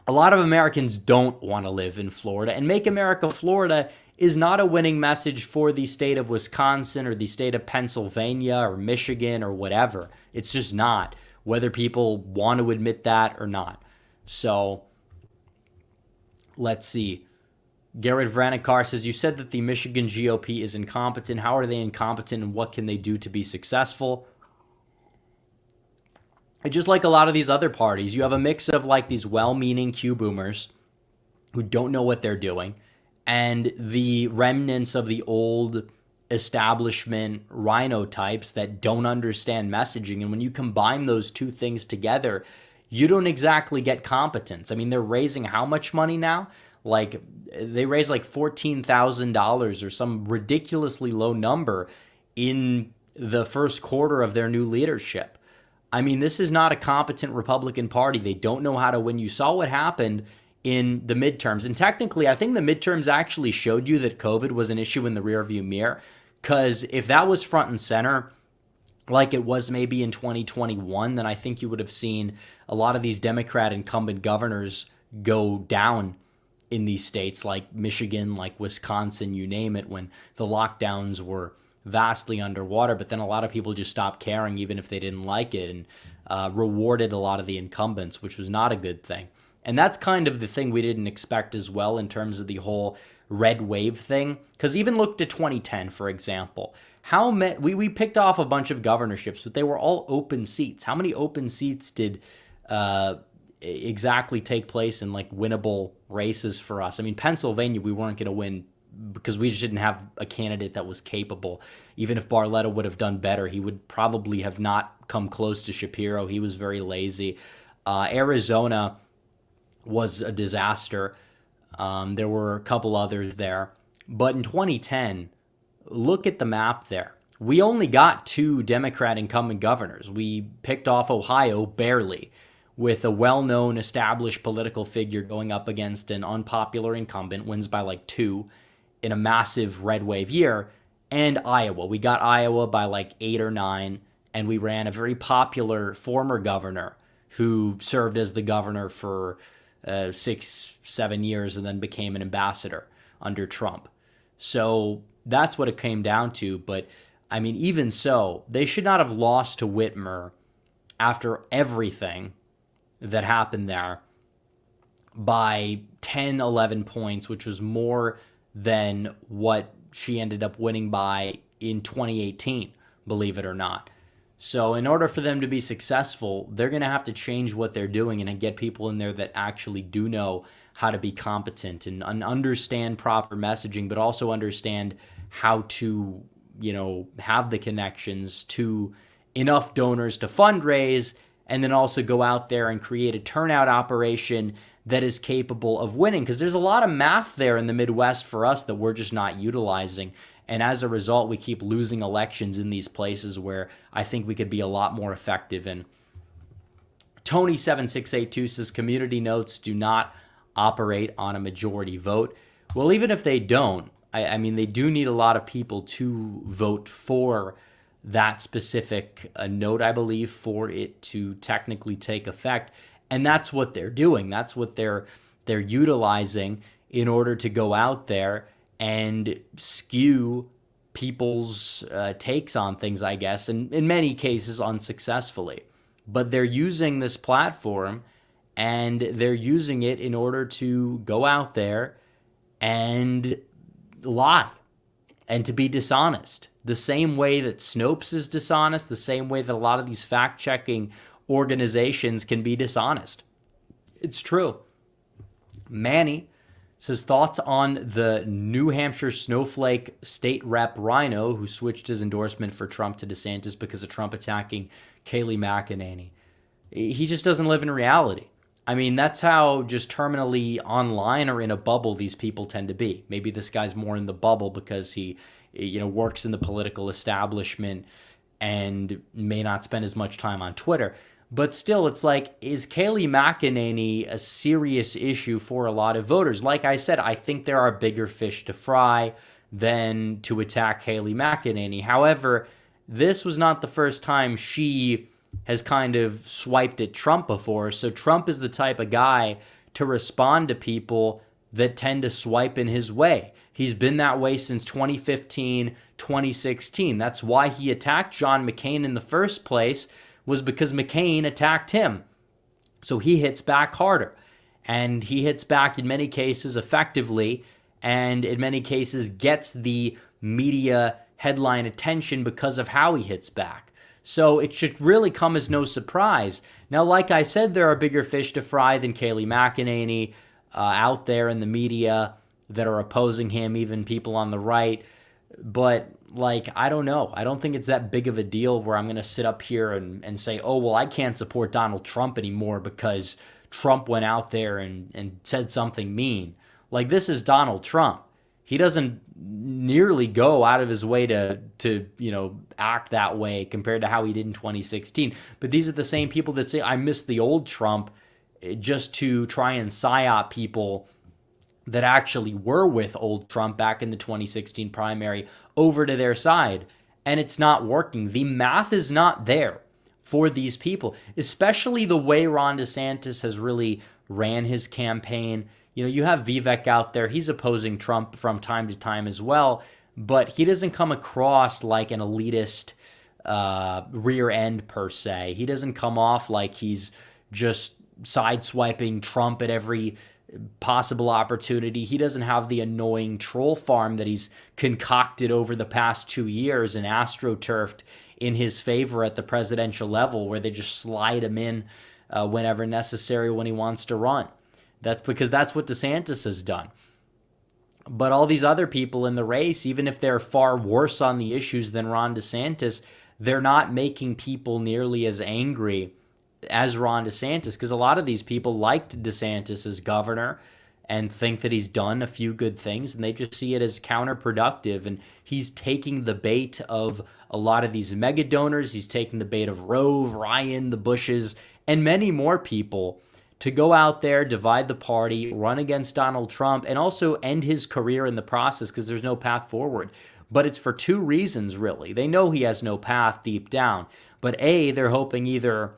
a lot of Americans don't want to live in Florida. And Make America Florida is not a winning message for the state of Wisconsin or the state of Pennsylvania or Michigan or whatever. It's just not, whether people want to admit that or not. So let's see. Garrett Vranikar says, you said that the Michigan GOP is incompetent. How are they incompetent, and what can they do to be successful? Just like a lot of these other parties, you have a mix of like these well-meaning Q boomers who don't know what they're doing, and the remnants of the old establishment rhino types that don't understand messaging. And when you combine those two things together, you don't exactly get competence. I mean, they're raising how much money now? Like, they raised like $14,000 or some ridiculously low number in the first quarter of their new leadership. I mean, this is not a competent Republican Party. They don't know how to win. You saw what happened in the midterms. And technically, I think the midterms actually showed you that COVID was an issue in the rearview mirror. Because if that was front and center, like it was maybe in 2021, then I think you would have seen a lot of these Democrat incumbent governors go down in these states like Michigan, like Wisconsin, you name it, when the lockdowns were vastly underwater. But then a lot of people just stopped caring, even if they didn't like it, and rewarded a lot of the incumbents, which was not a good thing. And that's kind of the thing we didn't expect as well in terms of the whole red wave thing. Because even look to 2010, for example. We picked off a bunch of governorships, but they were all open seats. How many open seats did exactly take place in like winnable races for us? I mean, Pennsylvania, we weren't going to win because we just didn't have a candidate that was capable. Even if Barletta would have done better, he would probably have not come close to Shapiro. He was very lazy. Arizona was a disaster. There were a couple others there. But in 2010, look at the map there. We only got 2 Democrat incumbent governors. We picked off Ohio barely, with a well-known established political figure going up against an unpopular incumbent, wins by like 2 in a massive red wave year, and Iowa. We got Iowa by like 8 or 9, and we ran a very popular former governor who served as the governor for 6-7 years and then became an ambassador under Trump. So that's what it came down to. But I mean, even so, they should not have lost to Whitmer after everything that happened there by 10, 11 points, which was more than what she ended up winning by in 2018, believe it or not. So in order for them to be successful, they're going to have to change what they're doing and get people in there that actually do know how to be competent and understand proper messaging, but also understand how to, have the connections to enough donors to fundraise, and then also go out there and create a turnout operation that is capable of winning. Because there's a lot of math there in the Midwest for us that we're just not utilizing. And as a result, we keep losing elections in these places where I think we could be a lot more effective in. Tony7682 says community notes do not operate on a majority vote. Well, even if they don't, I mean, they do need a lot of people to vote for that specific note, I believe, for it to technically take effect. And that's what they're doing. That's what they're utilizing in order to go out there and skew people's takes on things, I guess, and in many cases unsuccessfully. But they're using this platform, and they're using it in order to go out there and lie and to be dishonest. The same way that Snopes is dishonest, the same way that a lot of these fact-checking organizations can be dishonest. It's true. Manny says, thoughts on the New Hampshire snowflake state rep Rhino who switched his endorsement for Trump to DeSantis because of Trump attacking Kayleigh McEnany. He just doesn't live in reality. I mean, that's how just terminally online or in a bubble these people tend to be. Maybe this guy's more in the bubble because he, works in the political establishment and may not spend as much time on Twitter. But still, it's like, is Kayleigh McEnany a serious issue for a lot of voters? Like I said, I think there are bigger fish to fry than to attack Kayleigh McEnany. However, this was not the first time she has kind of swiped at Trump before. So Trump is the type of guy to respond to people that tend to swipe in his way. He's been that way since 2015, 2016. That's why he attacked John McCain in the first place, was because McCain attacked him. So he hits back harder. And he hits back in many cases effectively, and in many cases gets the media headline attention because of how he hits back. So it should really come as no surprise. Now, like I said, there are bigger fish to fry than Kayleigh McEnany out there in the media that are opposing him, even people on the right. But, I don't know. I don't think it's that big of a deal where I'm going to sit up here and say, oh, well, I can't support Donald Trump anymore because Trump went out there and said something mean. This is Donald Trump. He doesn't nearly go out of his way to act that way compared to how he did in 2016. But these are the same people that say, I miss the old Trump, just to try and psyop people that actually were with old Trump back in the 2016 primary over to their side. And it's not working. The math is not there for these people, especially the way Ron DeSantis has really ran his campaign. You have Vivek out there. He's opposing Trump from time to time as well, but he doesn't come across like an elitist rear end per se. He doesn't come off like he's just sideswiping Trump at every possible opportunity. He doesn't have the annoying troll farm that he's concocted over the past 2 years and astroturfed in his favor at the presidential level, where they just slide him in whenever necessary when he wants to run. That's because that's what DeSantis has done. But all these other people in the race, even if they're far worse on the issues than Ron DeSantis, they're not making people nearly as angry as Ron DeSantis, because a lot of these people liked DeSantis as governor and think that he's done a few good things, and they just see it as counterproductive. And he's taking the bait of a lot of these mega donors. He's taking the bait of Rove, Ryan, the Bushes, and many more people to go out there, divide the party, run against Donald Trump, and also end his career in the process because there's no path forward. But it's for two reasons, really. They know he has no path deep down. But A, they're hoping either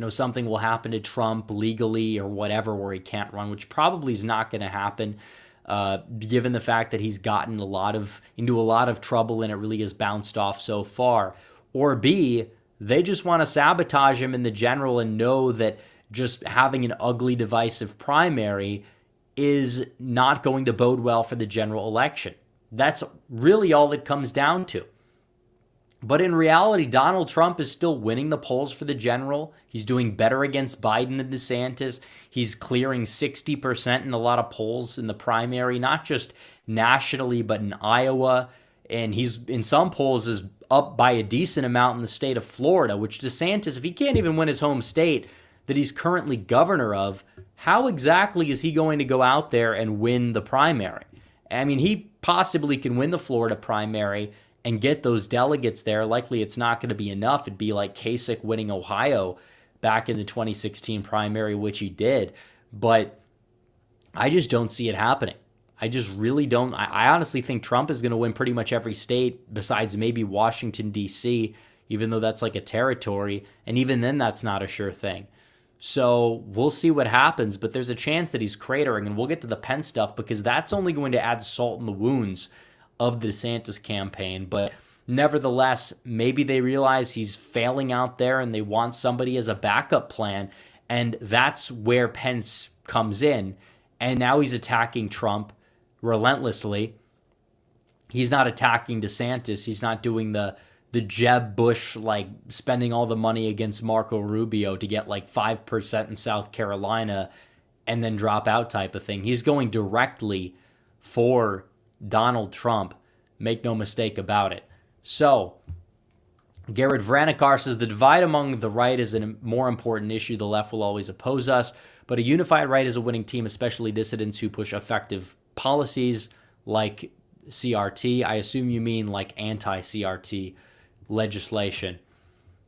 something will happen to Trump legally or whatever where he can't run, which probably is not going to happen, given the fact that he's gotten into a lot of trouble and it really has bounced off so far. Or B, they just want to sabotage him in the general and know that just having an ugly, divisive primary is not going to bode well for the general election. That's really all it comes down to. But in reality, Donald Trump is still winning the polls for the general. He's doing better against Biden than DeSantis. He's clearing 60% in a lot of polls in the primary, not just nationally, but in Iowa. And he's, in some polls, is up by a decent amount in the state of Florida, which DeSantis, if he can't even win his home state that he's currently governor of, how exactly is he going to go out there and win the primary? I mean, he possibly can win the Florida primary and get those delegates there. Likely it's not going to be enough. It'd be like Kasich winning Ohio back in the 2016 primary, which he did. But I just don't see it happening. I just really don't. I honestly think Trump is going to win pretty much every state besides maybe Washington, D.C., even though that's like a territory. And even then, that's not a sure thing. So we'll see what happens. But there's a chance that he's cratering. And we'll get to the Pence stuff because that's only going to add salt in the wounds of the DeSantis campaign. But nevertheless, maybe they realize he's failing out there and they want somebody as a backup plan. And that's where Pence comes in. And now he's attacking Trump relentlessly. He's not attacking DeSantis. He's not doing the Jeb Bush, like spending all the money against Marco Rubio to get like 5% in South Carolina and then drop out type of thing. He's going directly for Donald Trump. Make no mistake about it. So Garrett Vranikar says the divide among the right is a more important issue. The left will always oppose us, but a unified right is a winning team, especially dissidents who push effective policies like CRT. I assume you mean like anti-CRT legislation.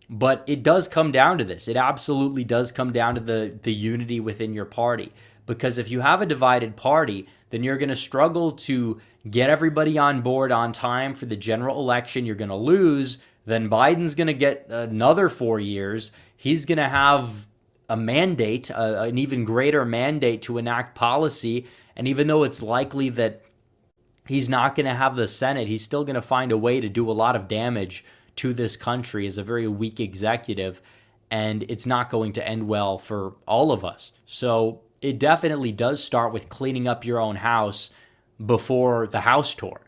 But it does come down to this. It absolutely does come down to the unity within your party. Because if you have a divided party, then you're going to struggle to get everybody on board on time for the general election. You're going to lose. Then Biden's going to get another 4 years. He's going to have a mandate, an even greater mandate to enact policy. And even though it's likely that he's not going to have the Senate, he's still going to find a way to do a lot of damage to this country as a very weak executive. And it's not going to end well for all of us. So it definitely does start with cleaning up your own house before the house tour.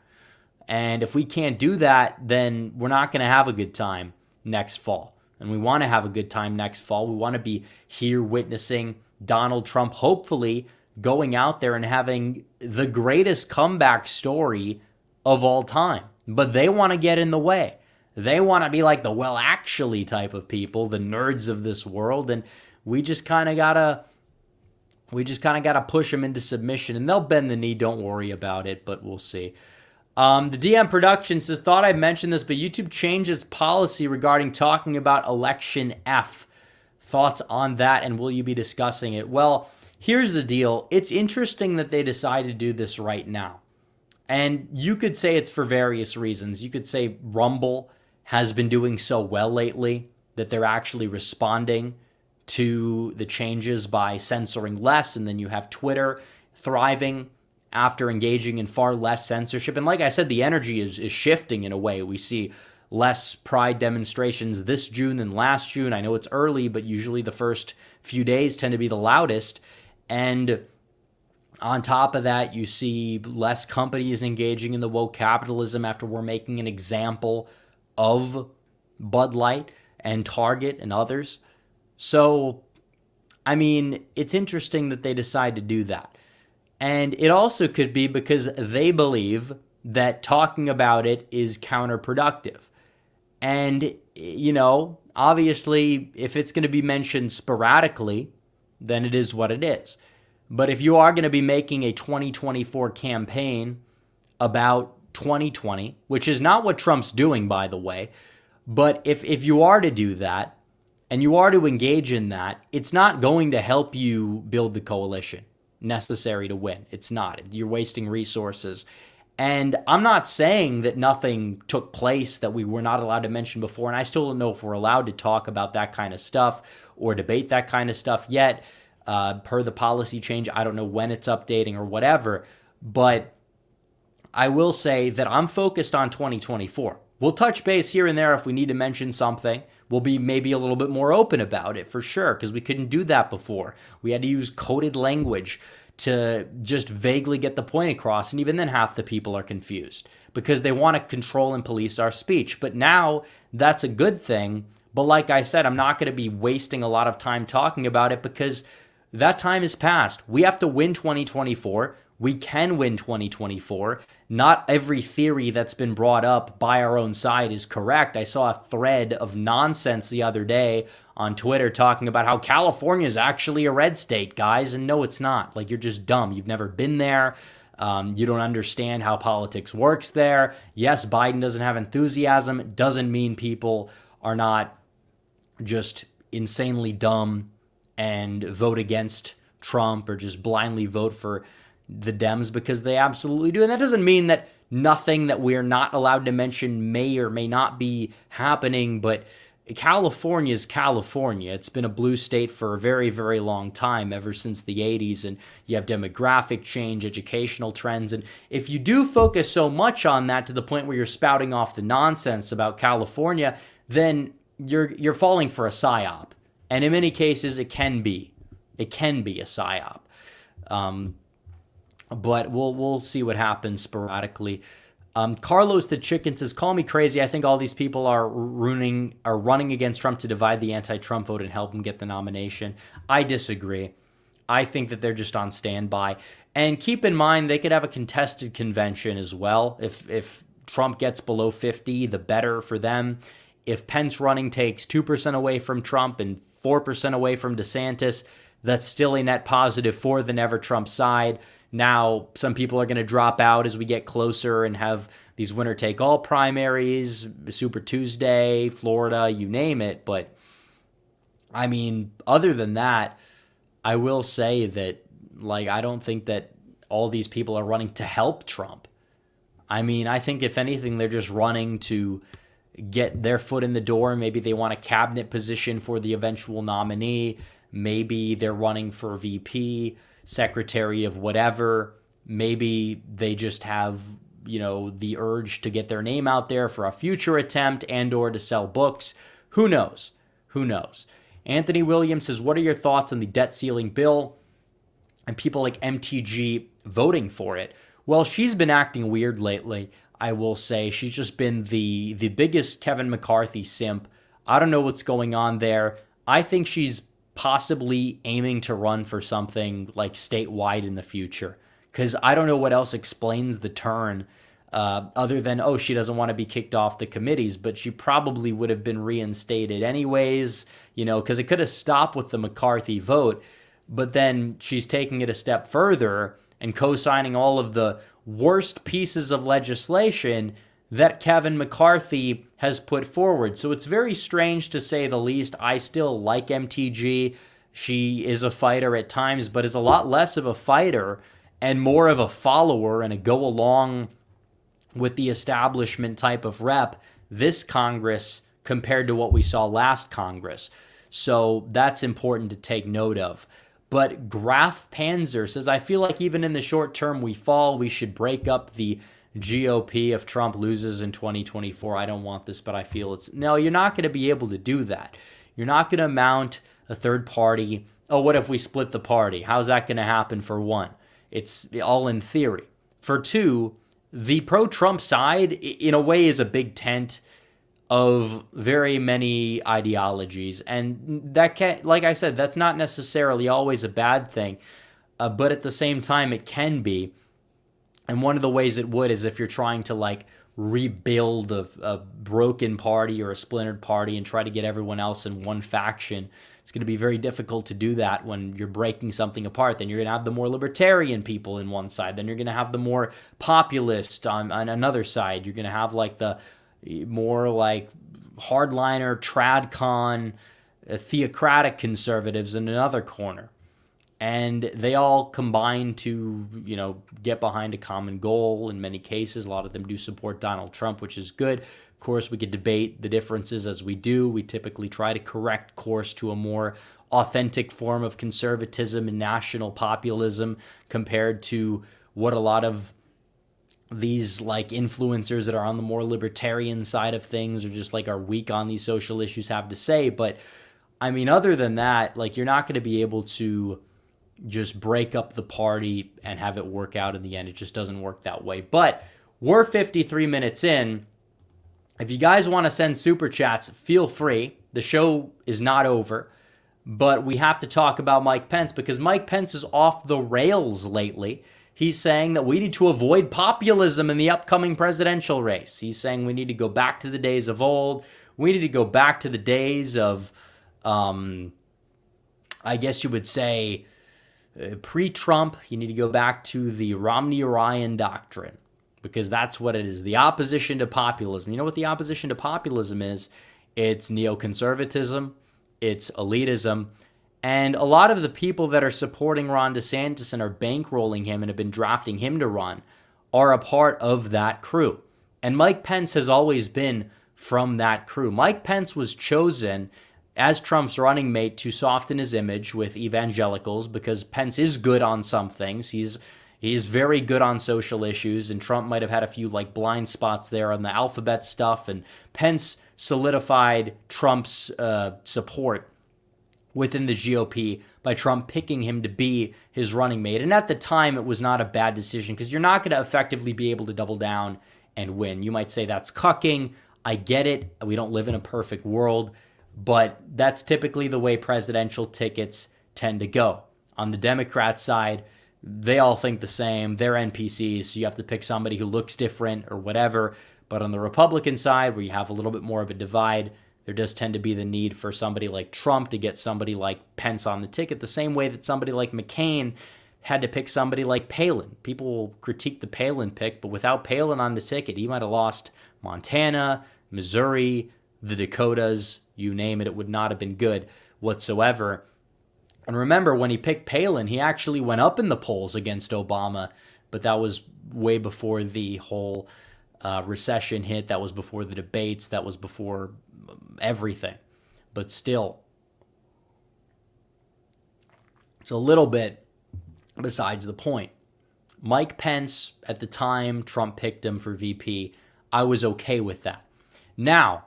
And if we can't do that, then we're not going to have a good time next fall. And we want to have a good time next fall. We want to be here witnessing Donald Trump, hopefully going out there and having the greatest comeback story of all time. But they want to get in the way. They want to be like the well actually type of people, the nerds of this world. And we just kind of got to push them into submission, and they'll bend the knee. Don't worry about it, but we'll see. The DM Production says, thought I'd mention this, but YouTube changed its policy regarding talking about Election F. Thoughts on that, and will you be discussing it? Well, here's the deal. It's interesting that they decided to do this right now. And you could say it's for various reasons. You could say Rumble has been doing so well lately that they're actually responding to the changes by censoring less, and then you have Twitter thriving after engaging in far less censorship. And like I said, the energy is shifting in a way. We see less pride demonstrations this June than last June. I know it's early, but usually the first few days tend to be the loudest. And on top of that, you see less companies engaging in the woke capitalism after we're making an example of Bud Light and Target and others. So, I mean, it's interesting that they decide to do that. And it also could be because they believe that talking about it is counterproductive. And, you know, obviously, if it's going to be mentioned sporadically, then it is what it is. But if you are going to be making a 2024 campaign about 2020, which is not what Trump's doing, by the way, but if you are to do that, and you are to engage in that, it's not going to help you build the coalition necessary to win. It's not. You're wasting resources. And I'm not saying that nothing took place that we were not allowed to mention before, and I still don't know if we're allowed to talk about that kind of stuff or debate that kind of stuff yet. Per the policy change, I don't know when it's updating or whatever, but I will say that I'm focused on 2024. We'll touch base here and there if we need to mention something. We'll be maybe a little bit more open about it for sure, because we couldn't do that before. We had to use coded language to just vaguely get the point across, and even then half the people are confused because they want to control and police our speech. But now that's a good thing. But like I said, I'm not going to be wasting a lot of time talking about it because that time is past. We have to win 2024. We can win 2024. Not every theory that's been brought up by our own side is correct. I saw a thread of nonsense the other day on Twitter talking about how California is actually a red state, guys. And no, it's not. Like, you're just dumb. You've never been there. You don't understand how politics works there. Yes, Biden doesn't have enthusiasm. It doesn't mean people are not just insanely dumb and vote against Trump or just blindly vote for the Dems because they absolutely do. And that doesn't mean that nothing that we're not allowed to mention may or may not be happening, but California is California. It's been a blue state for a very, very long time, ever since the 80s. And you have demographic change, educational trends. And if you do focus so much on that to the point where you're spouting off the nonsense about California, then you're falling for a psyop. And in many cases, it can be a psyop. But we'll see what happens sporadically. Carlos the Chicken says, call me crazy. I think all these people are running against Trump to divide the anti-Trump vote and help him get the nomination. I disagree. I think that they're just on standby. And keep in mind, they could have a contested convention as well. If Trump gets below 50, the better for them. If Pence running takes 2% away from Trump and 4% away from DeSantis, that's still a net positive for the Never Trump side. Now, some people are going to drop out as we get closer and have these winner-take-all primaries, Super Tuesday, Florida, you name it. But, I mean, other than that, I will say that, I don't think that all these people are running to help Trump. I mean, I think if anything, they're just running to get their foot in the door. Maybe they want a cabinet position for the eventual nominee. Maybe they're running for VP, secretary of whatever. Maybe they just have, the urge to get their name out there for a future attempt and or to sell books. Who knows? Anthony Williams says, what are your thoughts on the debt ceiling bill and people like MTG voting for it? Well, she's been acting weird lately, I will say. She's just been the biggest Kevin McCarthy simp. I don't know what's going on there. I think she's possibly aiming to run for something like statewide in the future, because I don't know what else explains the turn other than, she doesn't want to be kicked off the committees, but she probably would have been reinstated anyways, because it could have stopped with the McCarthy vote, but then she's taking it a step further and co-signing all of the worst pieces of legislation that Kevin McCarthy has put forward. So it's very strange, to say the least. I still like MTG. She is a fighter at times, but is a lot less of a fighter and more of a follower and a go along with the establishment type of rep this Congress compared to what we saw last Congress. So that's important to take note of. But Graf Panzer says, I feel like even in the short term we fall. We should break up the GOP if Trump loses in 2024. I don't want this, but I feel no, you're not going to be able to do that. You're not going to mount a third party. Oh, what if we split the party? How's that going to happen, for one? It's all in theory. For two, the pro-Trump side, in a way, is a big tent of very many ideologies. And that can, like I said, that's not necessarily always a bad thing. But at the same time, it can be. And one of the ways it would is if you're trying to rebuild a broken party or a splintered party and try to get everyone else in one faction. It's going to be very difficult to do that when you're breaking something apart. Then you're going to have the more libertarian people in one side. Then you're going to have the more populist on another side. You're going to have the more hardliner, tradcon, theocratic conservatives in another corner. And they all combine to, get behind a common goal in many cases. A lot of them do support Donald Trump, which is good. Of course, we could debate the differences as we do. We typically try to correct course to a more authentic form of conservatism and national populism compared to what a lot of these influencers that are on the more libertarian side of things or just are weak on these social issues have to say. But I mean, other than that, you're not going to be able to just break up the party and have it work out in the end. It just doesn't work that way. But we're 53 minutes in. If you guys want to send super chats, feel free. The show is not over. But we have to talk about Mike Pence, because Mike Pence is off the rails lately. He's saying that we need to avoid populism in the upcoming presidential race. He's saying we need to go back to the days of old. We need to go back to the days of, I guess you would say, pre-Trump. You need to go back to the Romney-Ryan doctrine, because that's what it is. The opposition to populism. You know what the opposition to populism is? It's neoconservatism. It's elitism. And a lot of the people that are supporting Ron DeSantis and are bankrolling him and have been drafting him to run are a part of that crew. And Mike Pence has always been from that crew. Mike Pence was chosen as Trump's running mate to soften his image with evangelicals because Pence is good on some things. He's very good on social issues, and Trump might have had a few like blind spots there on the alphabet stuff, and Pence solidified Trump's support within the GOP by Trump picking him to be his running mate. And at the time, it was not a bad decision because you're not going to effectively be able to double down and win. You might say that's cucking. I get it. We don't live in a perfect world, but that's typically the way presidential tickets tend to go. On the Democrat side, they all think the same. They're NPCs, so you have to pick somebody who looks different or whatever. But on the Republican side, where you have a little bit more of a divide, there does tend to be the need for somebody like Trump to get somebody like Pence on the ticket, the same way that somebody like McCain had to pick somebody like Palin. People will critique the Palin pick, but without Palin on the ticket, he might have lost Montana, Missouri, the Dakotas, you name it. It would not have been good whatsoever. And remember, when he picked Palin, he actually went up in the polls against Obama, but that was way before the whole recession hit. That was before the debates. That was before everything. But still, it's a little bit besides the point. Mike Pence, at the time Trump picked him for VP, I was okay with that. Now,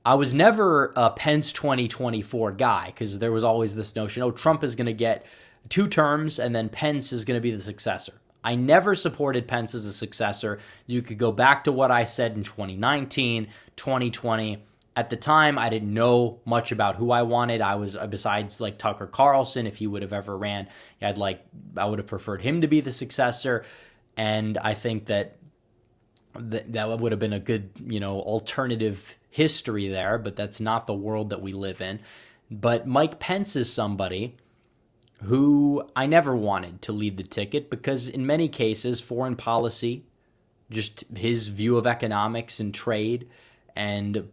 I was never a Pence 2024 guy because there was always this notion, oh, Trump is going to get 2 terms and then Pence is going to be the successor. I never supported Pence as a successor. You could go back to what I said in 2019, 2020. At the time, I didn't know much about who I wanted. I was, besides like Tucker Carlson, if he would have ever ran, I would have preferred him to be the successor. And I think that would have been a good, alternative history there, but that's not the world that we live in. But Mike Pence is somebody who I never wanted to lead the ticket because in many cases, foreign policy, just his view of economics and trade, and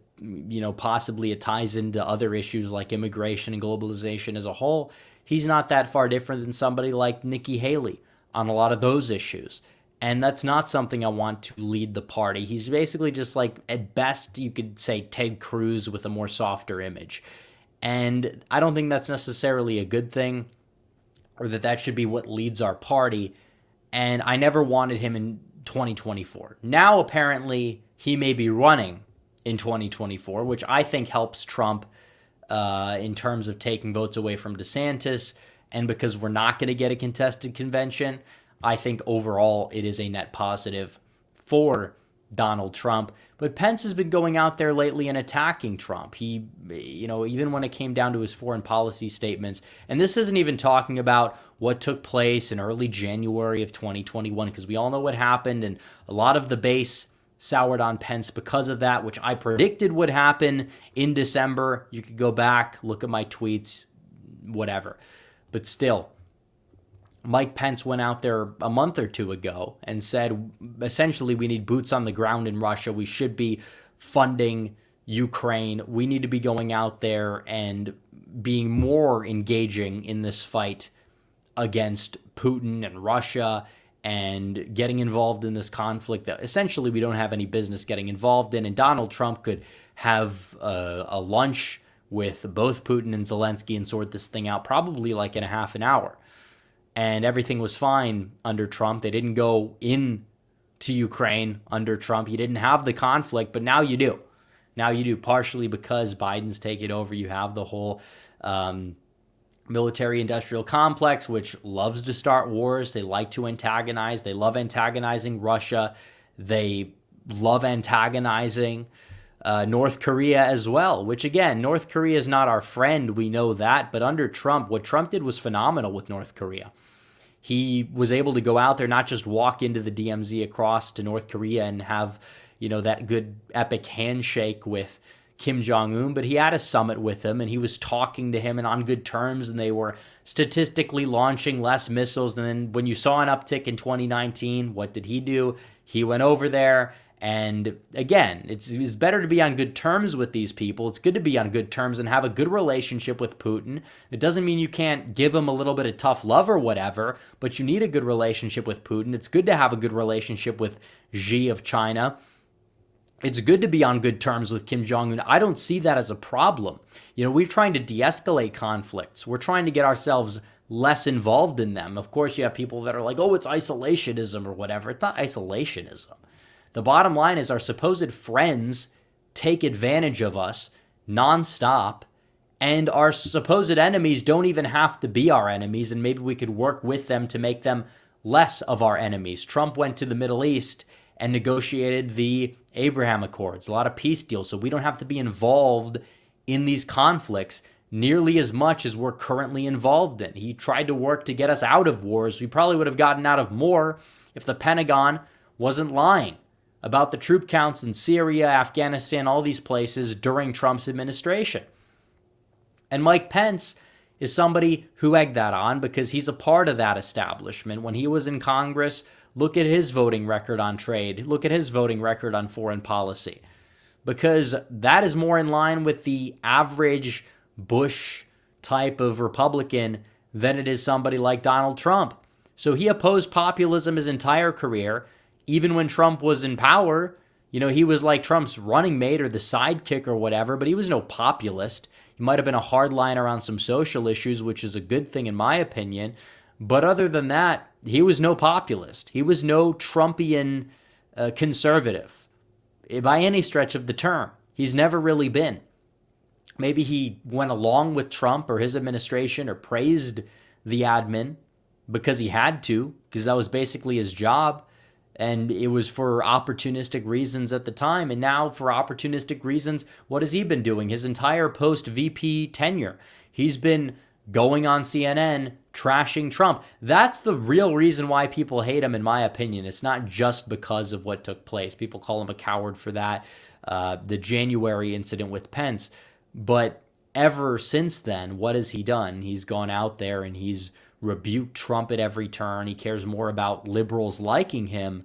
possibly it ties into other issues like immigration and globalization as a whole, he's not that far different than somebody like Nikki Haley on a lot of those issues. And that's not something I want to lead the party. He's basically just like, at best, you could say Ted Cruz with a more softer image. And I don't think that's necessarily a good thing or that should be what leads our party. And I never wanted him in 2024. Now, apparently, he may be running in 2024, which I think helps Trump in terms of taking votes away from DeSantis. And because we're not going to get a contested convention, I think overall it is a net positive for Donald Trump. But Pence has been going out there lately and attacking Trump. He, even when it came down to his foreign policy statements, and this isn't even talking about what took place in early January of 2021, because we all know what happened, and a lot of the base soured on Pence because of that, which I predicted would happen in December. You could go back, look at my tweets, whatever. But still, Mike Pence went out there a month or two ago and said, essentially, we need boots on the ground in Russia. We should be funding Ukraine. We need to be going out there and being more engaging in this fight against Putin and Russia and getting involved in this conflict that essentially we don't have any business getting involved in. And Donald Trump could have a lunch with both Putin and Zelensky and sort this thing out probably like in a half an hour. And everything was fine under Trump. They didn't go into Ukraine under Trump. He didn't have the conflict, but now you do. Now you do, partially because Biden's taken over. You have the whole military-industrial complex, which loves to start wars. They like to antagonize. They love antagonizing Russia. They love antagonizing North Korea as well, which again, North Korea is not our friend. We know that. But under Trump, what Trump did was phenomenal with North Korea. He was able to go out there, not just walk into the DMZ across to North Korea and have, that good epic handshake with Kim Jong-un, but he had a summit with him and he was talking to him and on good terms, and they were statistically launching less missiles. And then when you saw an uptick in 2019, what did he do? He went over there And again, it's better to be on good terms with these people. It's good to be on good terms and have a good relationship with Putin. It doesn't mean you can't give him a little bit of tough love or whatever, but you need a good relationship with Putin. It's good to have a good relationship with Xi of China. It's good to be on good terms with Kim Jong-un. I don't see that as a problem. We're trying to de-escalate conflicts. We're trying to get ourselves less involved in them. Of course, you have people that are like, oh, it's isolationism or whatever. It's not isolationism. The bottom line is our supposed friends take advantage of us nonstop, and our supposed enemies don't even have to be our enemies, and maybe we could work with them to make them less of our enemies. Trump went to the Middle East and negotiated the Abraham Accords, a lot of peace deals, so we don't have to be involved in these conflicts nearly as much as we're currently involved in. He tried to work to get us out of wars. We probably would have gotten out of more if the Pentagon wasn't lying about the troop counts in Syria, Afghanistan, all these places during Trump's administration. And Mike Pence is somebody who egged that on because he's a part of that establishment. When he was in Congress, look at his voting record on trade. Look at his voting record on foreign policy. Because that is more in line with the average Bush type of Republican than it is somebody like Donald Trump. So he opposed populism his entire career. Even when Trump was in power, he was like Trump's running mate or the sidekick or whatever, but he was no populist. He might have been a hardliner on some social issues, which is a good thing in my opinion. But other than that, he was no populist. He was no Trumpian conservative by any stretch of the term. He's never really been. Maybe he went along with Trump or his administration or praised the admin because he had to, because that was basically his job. And it was for opportunistic reasons at the time. And now for opportunistic reasons, what has he been doing? His entire post-VP tenure, he's been going on CNN, trashing Trump. That's the real reason why people hate him, in my opinion. It's not just because of what took place. People call him a coward for that, the January incident with Pence. But ever since then, what has he done? He's gone out there and he's rebuked Trump at every turn. He cares more about liberals liking him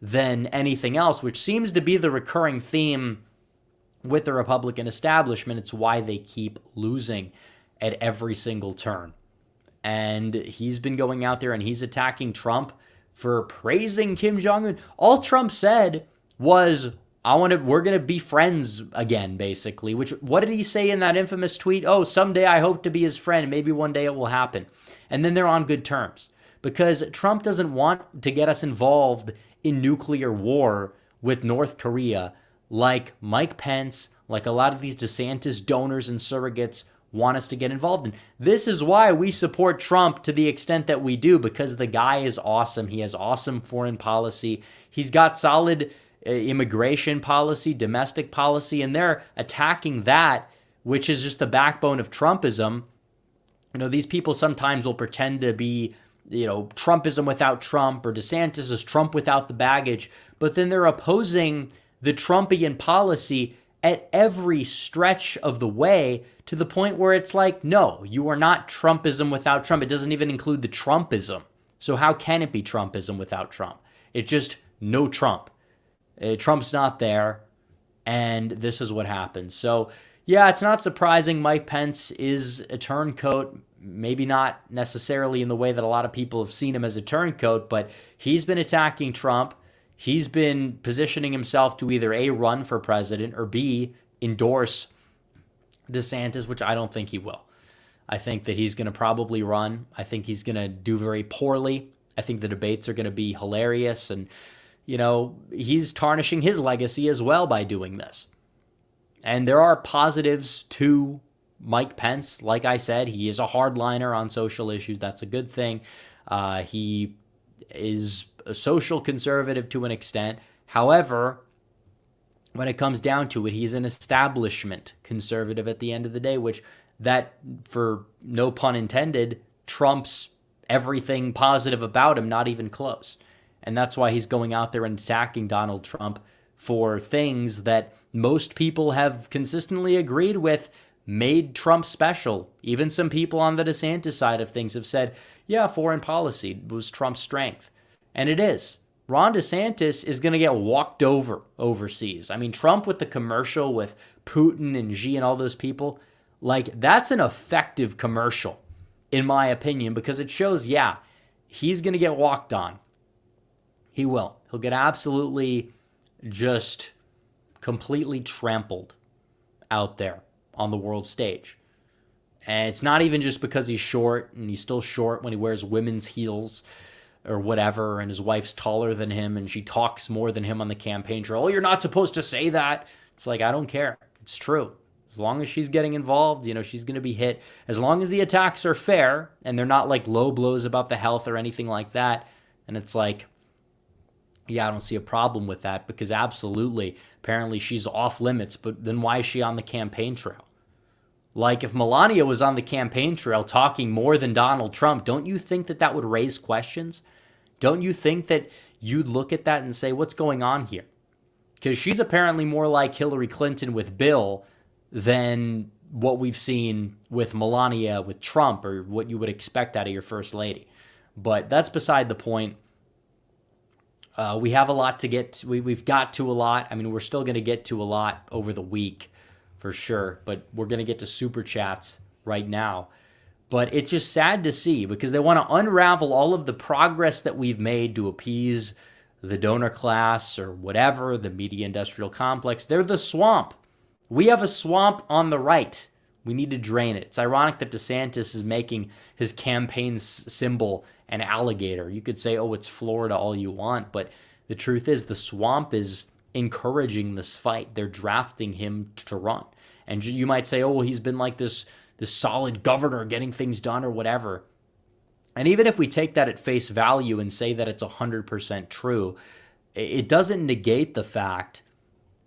than anything else, which seems to be the recurring theme with the Republican establishment. It's why they keep losing at every single turn. And he's been going out there and he's attacking Trump for praising Kim Jong-un. All Trump said was, we're going to be friends again, basically. What did he say in that infamous tweet? Oh, someday I hope to be his friend. Maybe one day it will happen. And then they're on good terms because Trump doesn't want to get us involved in nuclear war with North Korea like Mike Pence, like a lot of these DeSantis donors and surrogates want us to get involved in. This is why we support Trump to the extent that we do, because the guy is awesome. He has awesome foreign policy. He's got solid immigration policy, domestic policy, and they're attacking that, which is just the backbone of Trumpism. These people sometimes will pretend to be, Trumpism without Trump, or DeSantis is Trump without the baggage, but then they're opposing the Trumpian policy at every stretch of the way, to the point where it's like, no, you are not Trumpism without Trump. It doesn't even include the Trumpism. So how can it be Trumpism without Trump? It's just no Trump. Trump's not there, and this is what happens. So, yeah, it's not surprising Mike Pence is a turncoat, maybe not necessarily in the way that a lot of people have seen him as a turncoat, but he's been attacking Trump. He's been positioning himself to either A, run for president, or B, endorse DeSantis, which I don't think he will. I think that he's going to probably run. I think he's going to do very poorly. I think the debates are going to be hilarious, and he's tarnishing his legacy as well by doing this. And there are positives to Mike Pence. Like I said, he is a hardliner on social issues. That's a good thing. He is a social conservative to an extent. However, when it comes down to it, he's an establishment conservative at the end of the day, which that, for no pun intended, trumps everything positive about him, not even close. And that's why he's going out there and attacking Donald Trump for things that most people have consistently agreed with made Trump special. Even some people on the DeSantis side of things have said, yeah, foreign policy was Trump's strength. And it is. Ron DeSantis is going to get walked over overseas. I mean, Trump with the commercial with Putin and Xi and all those people, like that's an effective commercial, in my opinion, because it shows, yeah, he's going to get walked on. He will. He'll get absolutely just completely trampled out there on the world stage. And it's not even just because he's short, and he's still short when he wears women's heels or whatever, and his wife's taller than him, and she talks more than him on the campaign trail. Oh, you're not supposed to say that. It's like, I don't care. It's true. As long as she's getting involved, she's going to be hit. As long as the attacks are fair, and they're not like low blows about the health or anything like that, and it's like, yeah, I don't see a problem with that, because absolutely, apparently she's off limits, but then why is she on the campaign trail? Like, if Melania was on the campaign trail talking more than Donald Trump, don't you think that that would raise questions? Don't you think that you'd look at that and say, what's going on here? Because she's apparently more like Hillary Clinton with Bill than what we've seen with Melania with Trump, or what you would expect out of your first lady. But that's beside the point. We have a lot to get to. We've got to a lot. I mean, we're still going to get to a lot over the week for sure, but we're going to get to super chats right now. But it's just sad to see, because they want to unravel all of the progress that we've made to appease the donor class or whatever, the media industrial complex. They're the swamp. We have a swamp on the right. We need to drain it. It's ironic that DeSantis is making his campaign symbol an alligator. You could say, oh, it's Florida all you want, but the truth is the swamp is encouraging this fight. They're drafting him to run. And you might say, oh, well, he's been like this solid governor getting things done or whatever. And even if we take that at face value and say that it's 100% true, it doesn't negate the fact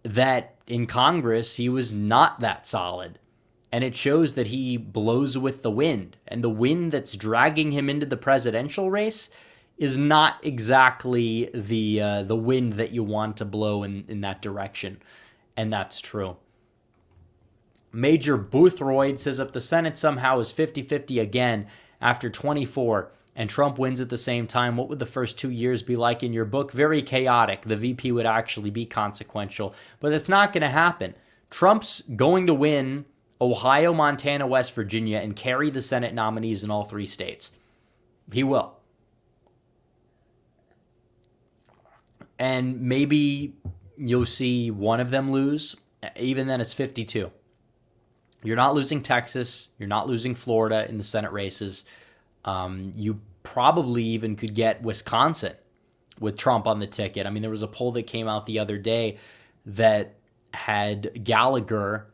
that in Congress he was not that solid. And it shows that he blows with the wind. And the wind that's dragging him into the presidential race is not exactly the wind that you want to blow in that direction. And that's true. Major Boothroyd says, if the Senate somehow is 50-50 again after 24 and Trump wins at the same time, what would the first 2 years be like in your book? Very chaotic. The VP would actually be consequential. But it's not going to happen. Trump's going to win Ohio, Montana, West Virginia, and carry the Senate nominees in all three states. He will. And maybe you'll see one of them lose. Even then, it's 52. You're not losing Texas. You're not losing Florida in the Senate races. You probably even could get Wisconsin with Trump on the ticket. I mean, there was a poll that came out the other day that had Gallagher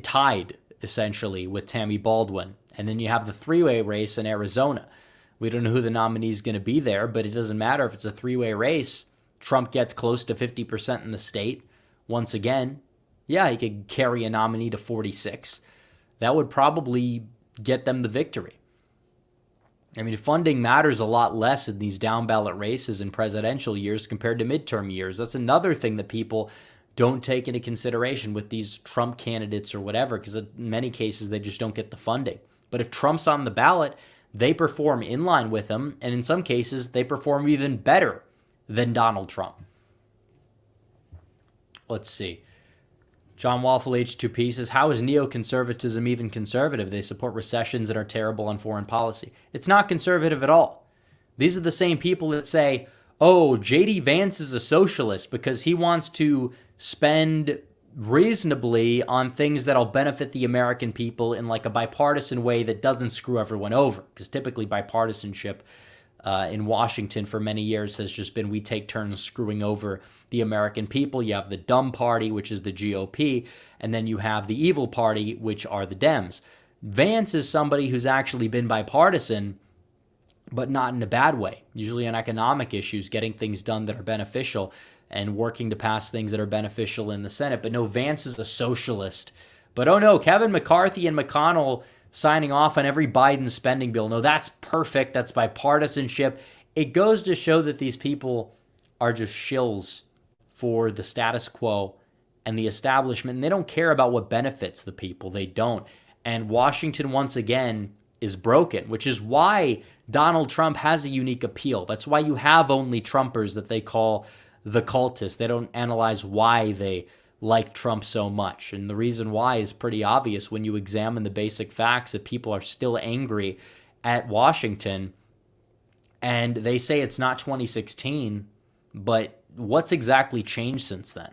tied, essentially, with Tammy Baldwin. And then you have the three-way race in Arizona. We don't know who the nominee is going to be there, but it doesn't matter if it's a three-way race. Trump gets close to 50% in the state. Once again, yeah, he could carry a nominee to 46. That would probably get them the victory. I mean, funding matters a lot less in these down-ballot races in presidential years compared to midterm years. That's another thing that people don't take into consideration with these Trump candidates or whatever, because in many cases they just don't get the funding. But if Trump's on the ballot, they perform in line with him, and in some cases they perform even better than Donald Trump. Let's see. John Waffle H2P says, how is neoconservatism even conservative? They support recessions and are terrible on foreign policy. It's not conservative at all. These are the same people that say, oh, J.D. Vance is a socialist because he wants to spend reasonably on things that'll benefit the American people in like a bipartisan way that doesn't screw everyone over. Because typically bipartisanship in Washington for many years has just been we take turns screwing over the American people. You have the dumb party, which is the GOP, and then you have the evil party, which are the Dems. Vance is somebody who's actually been bipartisan, but not in a bad way, usually on economic issues, getting things done that are beneficial and working to pass things that are beneficial in the Senate. But no, Vance is a socialist. But oh no, Kevin McCarthy and McConnell signing off on every Biden spending bill. No, that's perfect. That's bipartisanship. It goes to show that these people are just shills for the status quo and the establishment. And they don't care about what benefits the people. They don't. And Washington, once again, is broken, which is why Donald Trump has a unique appeal. That's why you have only Trumpers that they call the cultists. They don't analyze why they like Trump so much. And the reason why is pretty obvious when you examine the basic facts that people are still angry at Washington. And they say it's not 2016, but what's exactly changed since then?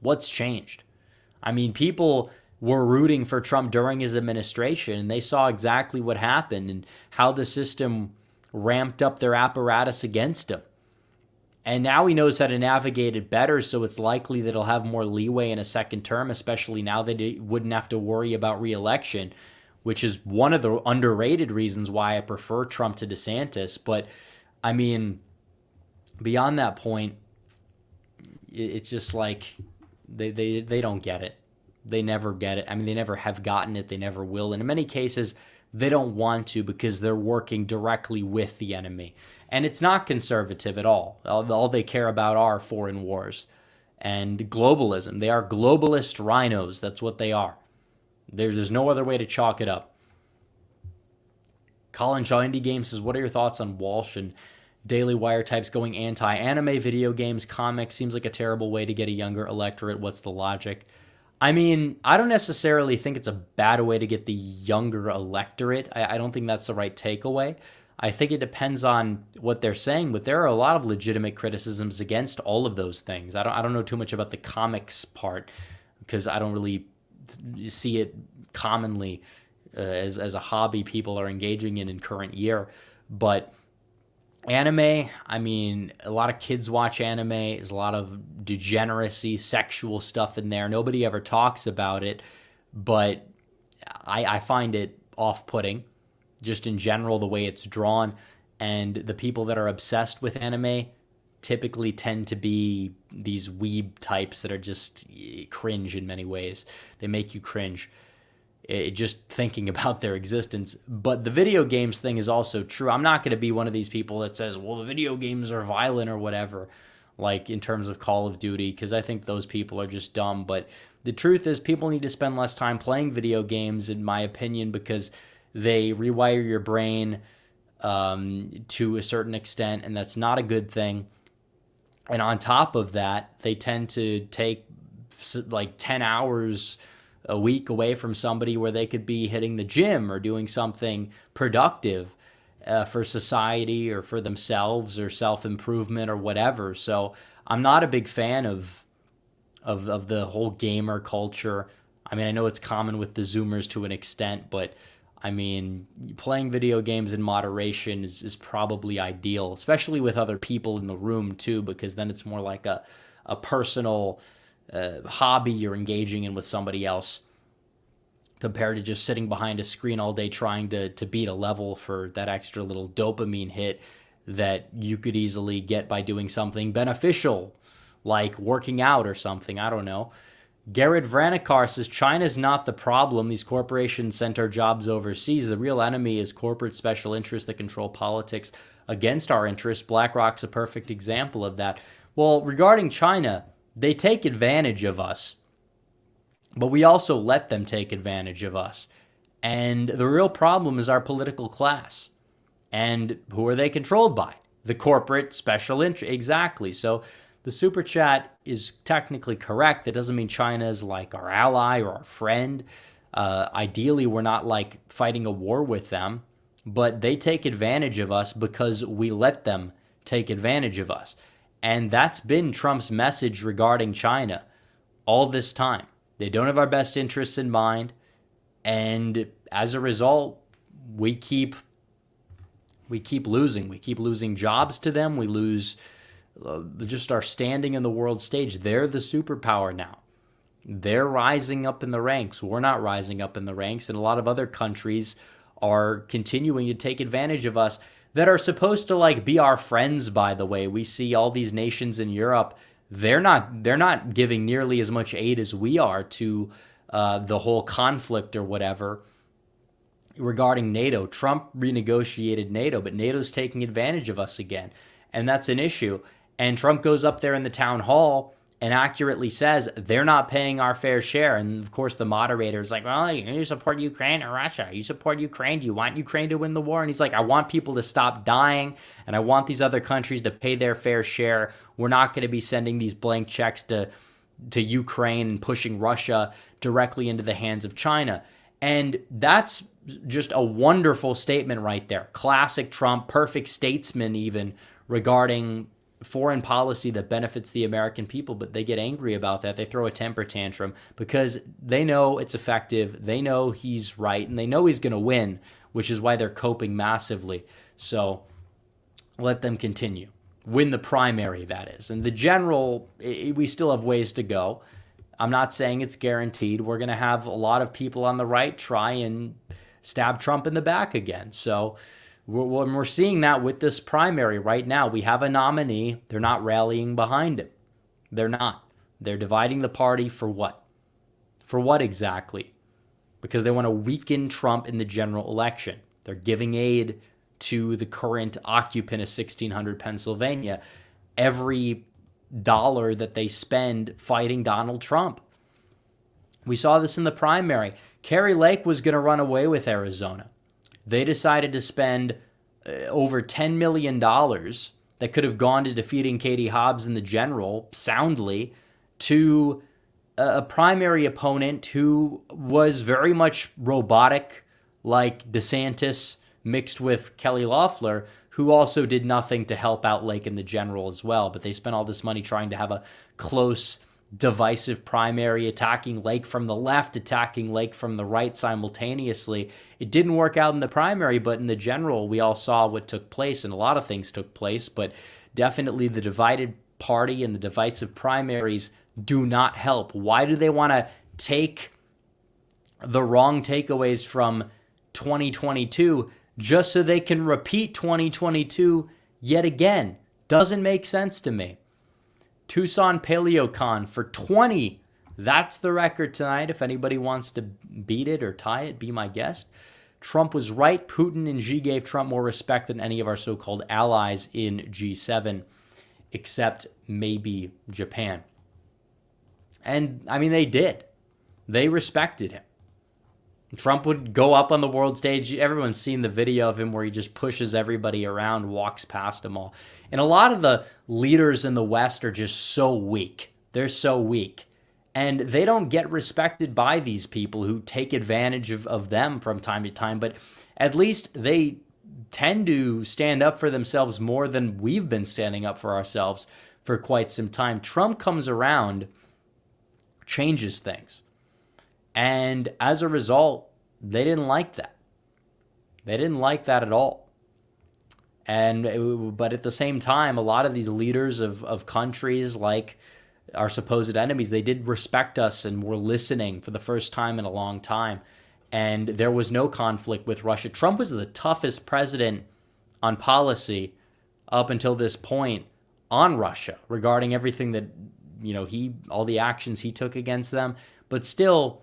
What's changed? I mean, people were rooting for Trump during his administration, and they saw exactly what happened and how the system ramped up their apparatus against him. And now he knows how to navigate it better, so it's likely that he'll have more leeway in a second term, especially now that he wouldn't have to worry about re-election, which is one of the underrated reasons why I prefer Trump to DeSantis. But, I mean, beyond that point, it's just like they don't get it. They never get it. I mean, they never have gotten it. They never will. And in many cases, they don't want to because they're working directly with the enemy. And it's not conservative at all. All they care about are foreign wars and globalism. They are globalist rhinos. That's what they are. There's no other way to chalk it up. Colin Shaw Indie Games says, what are your thoughts on Walsh and Daily Wire types going anti-anime, video games, comics? Seems like a terrible way to get a younger electorate. What's the logic? I mean, I don't necessarily think it's a bad way to get the younger electorate. I don't think that's the right takeaway. I think it depends on what they're saying, but there are a lot of legitimate criticisms against all of those things. I don't know too much about the comics part because I don't really see it commonly as a hobby people are engaging in current year. But anime, I mean, a lot of kids watch anime. There's a lot of degeneracy, sexual stuff in there. Nobody ever talks about it, but I find it off-putting, just in general, the way it's drawn. And the people that are obsessed with anime typically tend to be these weeb types that are just cringe in many ways. They make you cringe just thinking about their existence. But the video games thing is also true. I'm not going to be one of these people that says, well, the video games are violent or whatever, like in terms of Call of Duty, because I think those people are just dumb. But the truth is people need to spend less time playing video games, in my opinion, because they rewire your brain to a certain extent, and that's not a good thing. And on top of that, they tend to take like 10 hours a week away from somebody where they could be hitting the gym or doing something productive for society or for themselves or self-improvement or whatever. So I'm not a big fan of the whole gamer culture. I mean, I know it's common with the Zoomers to an extent, but I mean, playing video games in moderation is probably ideal, especially with other people in the room too, because then it's more like a personal hobby you're engaging in with somebody else compared to just sitting behind a screen all day trying to beat a level for that extra little dopamine hit that you could easily get by doing something beneficial, like working out or something. I don't know. Garrett Vranikar says, China's not the problem. These corporations sent our jobs overseas. The real enemy is corporate special interests that control politics against our interests. BlackRock's a perfect example of that. Well, regarding China, they take advantage of us, but we also let them take advantage of us. And the real problem is our political class. And who are they controlled by? The corporate special interest. Exactly. So the super chat is technically correct. That doesn't mean China is like our ally or our friend. Ideally, we're not like fighting a war with them, but they take advantage of us because we let them take advantage of us. And that's been Trump's message regarding China all this time. They don't have our best interests in mind. And as a result, we keep losing. We keep losing jobs to them. We lose just our standing in the world stage. They're the superpower now. They're rising up in the ranks. We're not rising up in the ranks. And a lot of other countries are continuing to take advantage of us that are supposed to like be our friends, by the way. We see all these nations in Europe, they're not giving nearly as much aid as we are to the whole conflict or whatever regarding NATO. Trump renegotiated NATO, but NATO's taking advantage of us again. And that's an issue. And Trump goes up there in the town hall and accurately says they're not paying our fair share. And of course, the moderator is like, well, you support Ukraine or Russia. You support Ukraine. Do you want Ukraine to win the war? And he's like, I want people to stop dying, and I want these other countries to pay their fair share. We're not going to be sending these blank checks to Ukraine and pushing Russia directly into the hands of China. And that's just a wonderful statement right there. Classic Trump, perfect statesman even, regarding foreign policy that benefits the American people, but they get angry about that. They throw a temper tantrum because they know it's effective. They know he's right, and they know he's going to win, which is why they're coping massively. So let them continue. Win the primary, that is. And the general, we still have ways to go. I'm not saying it's guaranteed. We're going to have a lot of people on the right try and stab Trump in the back again. So when we're seeing that with this primary right now, we have a nominee. They're not rallying behind him. They're not. They're dividing the party for what? For what exactly? Because they want to weaken Trump in the general election. They're giving aid to the current occupant of 1600 Pennsylvania. Every dollar that they spend fighting Donald Trump. We saw this in the primary. Kari Lake was going to run away with Arizona. They decided to spend over $10 million that could have gone to defeating Katie Hobbs in the general soundly to a primary opponent who was very much robotic, like DeSantis mixed with Kelly Loeffler, who also did nothing to help out Lake in the general as well. But they spent all this money trying to have a close, divisive primary, attacking Lake from the left, attacking Lake from the right simultaneously. It didn't work out in the primary, but in the general, we all saw what took place, and a lot of things took place. But definitely the divided party and the divisive primaries do not help. Why do they want to take the wrong takeaways from 2022 just so they can repeat 2022 yet again? Doesn't make sense to me. Tucson PaleoCon for 20. That's the record tonight. If anybody wants to beat it or tie it, be my guest. Trump was right. Putin and Xi gave Trump more respect than any of our so-called allies in G7, except maybe Japan. And, I mean, they did. They respected him. Trump would go up on the world stage. Everyone's seen the video of him where he just pushes everybody around, walks past them all. And a lot of the leaders in the West are just so weak. They're so weak. And they don't get respected by these people who take advantage of them from time to time. But at least they tend to stand up for themselves more than we've been standing up for ourselves for quite some time. Trump comes around, changes things. And as a result, they didn't like that. They didn't like that at all. But at the same time, a lot of these leaders of countries like our supposed enemies, they did respect us and were listening for the first time in a long time. And there was no conflict with Russia. Trump was the toughest president on policy up until this point on Russia regarding everything that, all the actions he took against them. But still,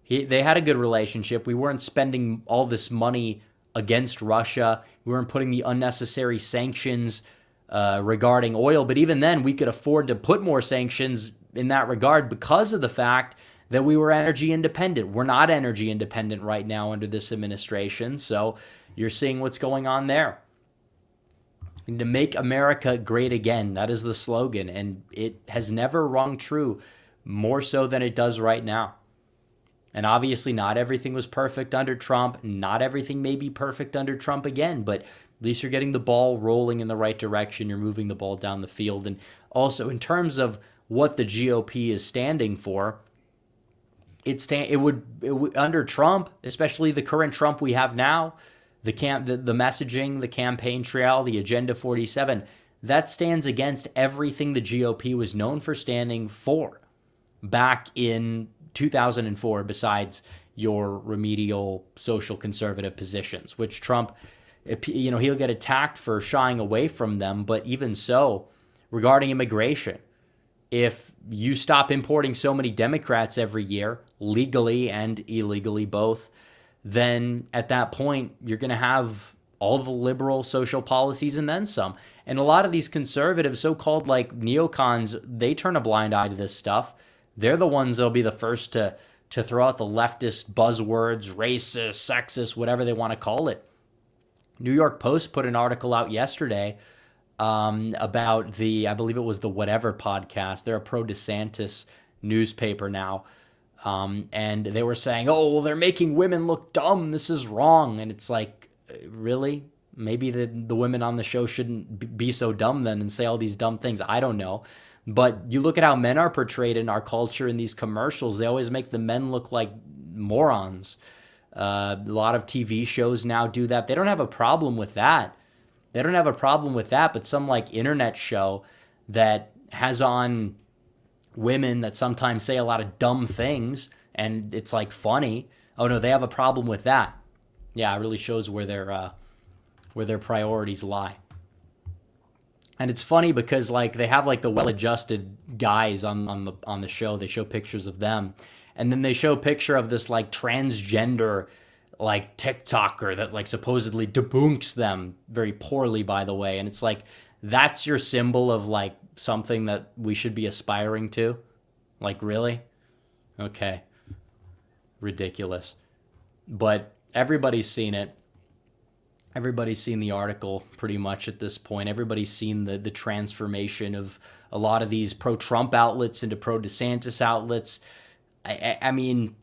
they had a good relationship. We weren't spending all this money against Russia. We weren't putting the unnecessary sanctions regarding oil. But even then, we could afford to put more sanctions in that regard because of the fact that we were energy independent. We're not energy independent right now under this administration. So you're seeing what's going on there. And to make America great again, that is the slogan. And it has never rung true more so than it does right now. And obviously not everything was perfect under Trump. Not everything may be perfect under Trump again, but at least you're getting the ball rolling in the right direction. You're moving the ball down the field. And also in terms of what the GOP is standing for, it would under Trump, especially the current Trump we have now, the messaging, the campaign trail, the Agenda 47, that stands against everything the GOP was known for standing for back in 2004, besides your remedial social conservative positions, which Trump, he'll get attacked for shying away from them. But even so, regarding immigration, if you stop importing so many Democrats every year, legally and illegally both, then at that point, you're going to have all the liberal social policies and then some. And a lot of these conservative, so-called like neocons, they turn a blind eye to this stuff. They're the ones that'll be the first to throw out the leftist buzzwords, racist, sexist, whatever they want to call it. New York Post put an article out yesterday about I believe it was the Whatever podcast. They're a pro-DeSantis newspaper now. And they were saying, oh, well, they're making women look dumb. This is wrong. And it's like, really? Maybe the women on the show shouldn't be so dumb then and say all these dumb things. I don't know. But you look at how men are portrayed in our culture in these commercials. They always make the men look like morons. A lot of TV shows now do that. They don't have a problem with that. But some like internet show that has on women that sometimes say a lot of dumb things and it's like funny. Oh no, they have a problem with that. Yeah, it really shows where their priorities lie. And it's funny because like they have like the well-adjusted guys on the show. They show pictures of them, and then they show a picture of this like transgender like TikToker that like supposedly debunks them very poorly, by the way. And it's like, that's your symbol of like something that we should be aspiring to? Like, really? Okay. Ridiculous. But everybody's seen it. Everybody's seen the article pretty much at this point. Everybody's seen the transformation of a lot of these pro-Trump outlets into pro-DeSantis outlets. I mean,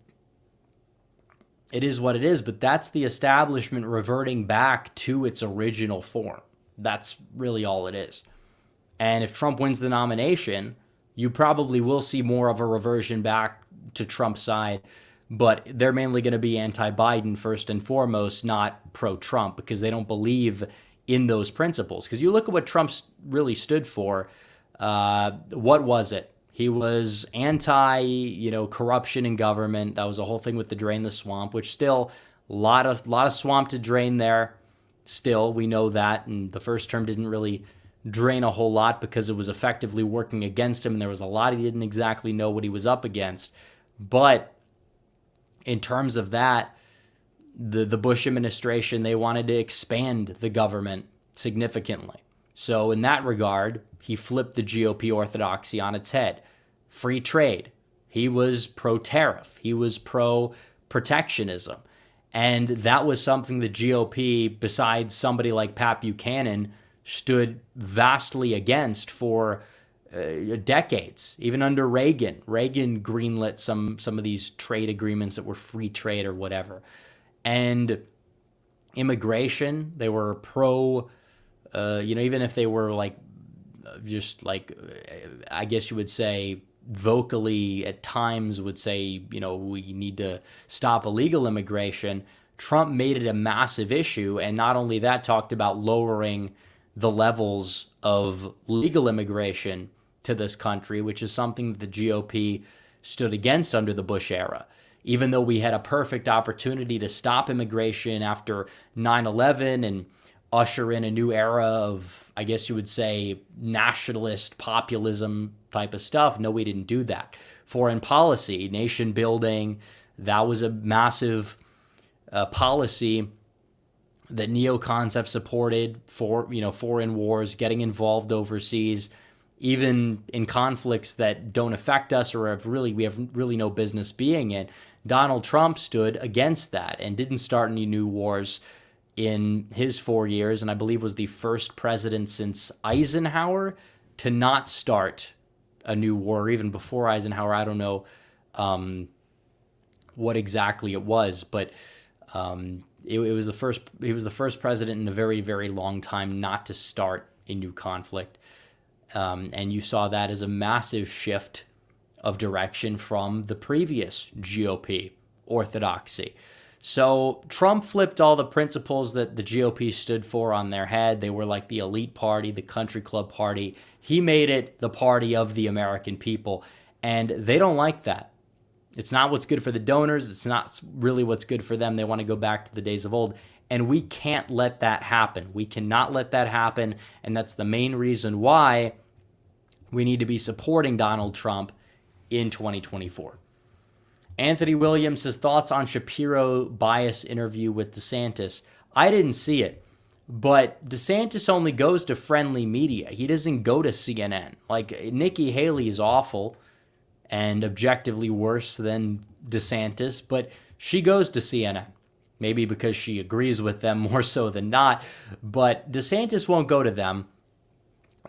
it is what it is, but that's the establishment reverting back to its original form. That's really all it is. And if Trump wins the nomination, you probably will see more of a reversion back to Trump's side, but they're mainly going to be anti-Biden first and foremost, not pro-Trump, because they don't believe in those principles. Because you look at what Trump really stood for. What was it? He was anti, corruption in government. That was the whole thing with the drain the swamp, which still a lot of swamp to drain there. Still, we know that. And the first term didn't really drain a whole lot because it was effectively working against him. And there was a lot he didn't exactly know what he was up against. But in terms of that, the Bush administration, they wanted to expand the government significantly. So in that regard, he flipped the GOP orthodoxy on its head. Free trade. He was pro-tariff. He was pro-protectionism. And that was something the GOP, besides somebody like Pat Buchanan, stood vastly against for decades. Even under Reagan. Reagan greenlit some of these trade agreements that were free trade or whatever. And immigration, they were pro, even if they were like, just like, I guess you would say, vocally at times would say, we need to stop illegal immigration. Trump made it a massive issue. And not only that, talked about lowering the levels of legal immigration to this country, which is something that the GOP stood against under the Bush era. Even though we had a perfect opportunity to stop immigration after 9/11 and usher in a new era of, I guess you would say, nationalist populism type of stuff. No, we didn't do that. Foreign policy, nation building, that was a massive policy that neocons have supported for, foreign wars, getting involved overseas, even in conflicts that don't affect us or we have really no business being in. Donald Trump stood against that and didn't start any new wars in his 4 years, and I believe was the first president since Eisenhower to not start a new war. Even before Eisenhower, I don't know what exactly it was, but it was the first. He was the first president in a very, very long time not to start a new conflict, and you saw that as a massive shift of direction from the previous GOP orthodoxy. So Trump flipped all the principles that the GOP stood for on their head. They were like the elite party, the country club party. He made it the party of the American people, and they don't like that. It's not what's good for the donors. It's not really what's good for them. They want to go back to the days of old, and we can't let that happen. We cannot let that happen, and that's the main reason why we need to be supporting Donald Trump in 2024. Anthony Williams, his thoughts on Shapiro bias interview with DeSantis. I didn't see it. But DeSantis only goes to friendly media. He doesn't go to CNN. Like, Nikki Haley is awful and objectively worse than DeSantis, but she goes to CNN. Maybe because she agrees with them more so than not. But DeSantis won't go to them.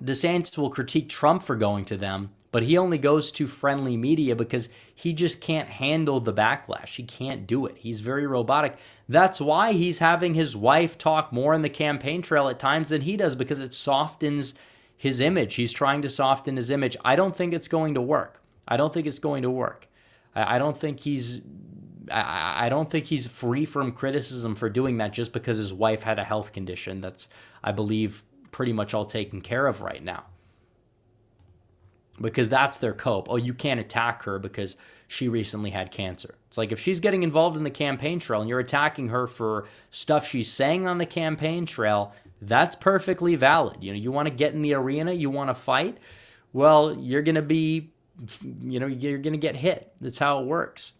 DeSantis will critique Trump for going to them, but he only goes to friendly media because he just can't handle the backlash. He can't do it. He's very robotic. That's why he's having his wife talk more in the campaign trail at times than he does, because it softens his image. He's trying to soften his image. I don't think it's going to work. I don't think it's going to work. I don't think he's free from criticism for doing that just because his wife had a health condition that's, I believe, pretty much all taken care of right now. Because that's their cope. Oh, you can't attack her because she recently had cancer. It's like, if she's getting involved in the campaign trail and you're attacking her for stuff she's saying on the campaign trail, that's perfectly valid. You know, you want to get in the arena, you want to fight, well, you're going to be, you know, you're going to get hit. That's how it works.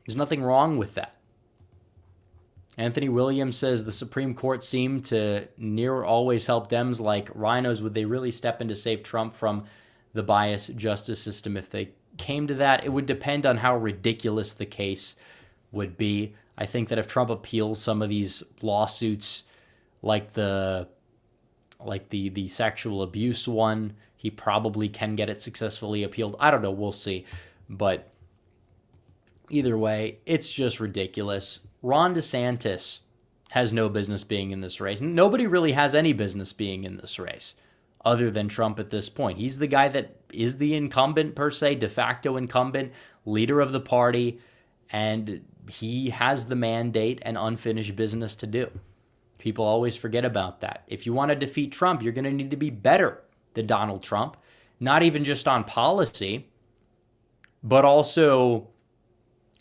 There's nothing wrong with that. Anthony Williams says the Supreme Court seemed to near always help Dems like rhinos. Would they really step in to save Trump from the biased justice system if they came to that? It would depend on how ridiculous the case would be. I think that if Trump appeals some of these lawsuits, like the sexual abuse one, he probably can get it successfully appealed. I don't know. We'll see. But either way, it's just ridiculous. Ron DeSantis has no business being in this race. Nobody really has any business being in this race other than Trump at this point. He's the guy that is the incumbent, per se, de facto incumbent, leader of the party, and he has the mandate and unfinished business to do. People always forget about that. If you want to defeat Trump, you're going to need to be better than Donald Trump, not even just on policy, but also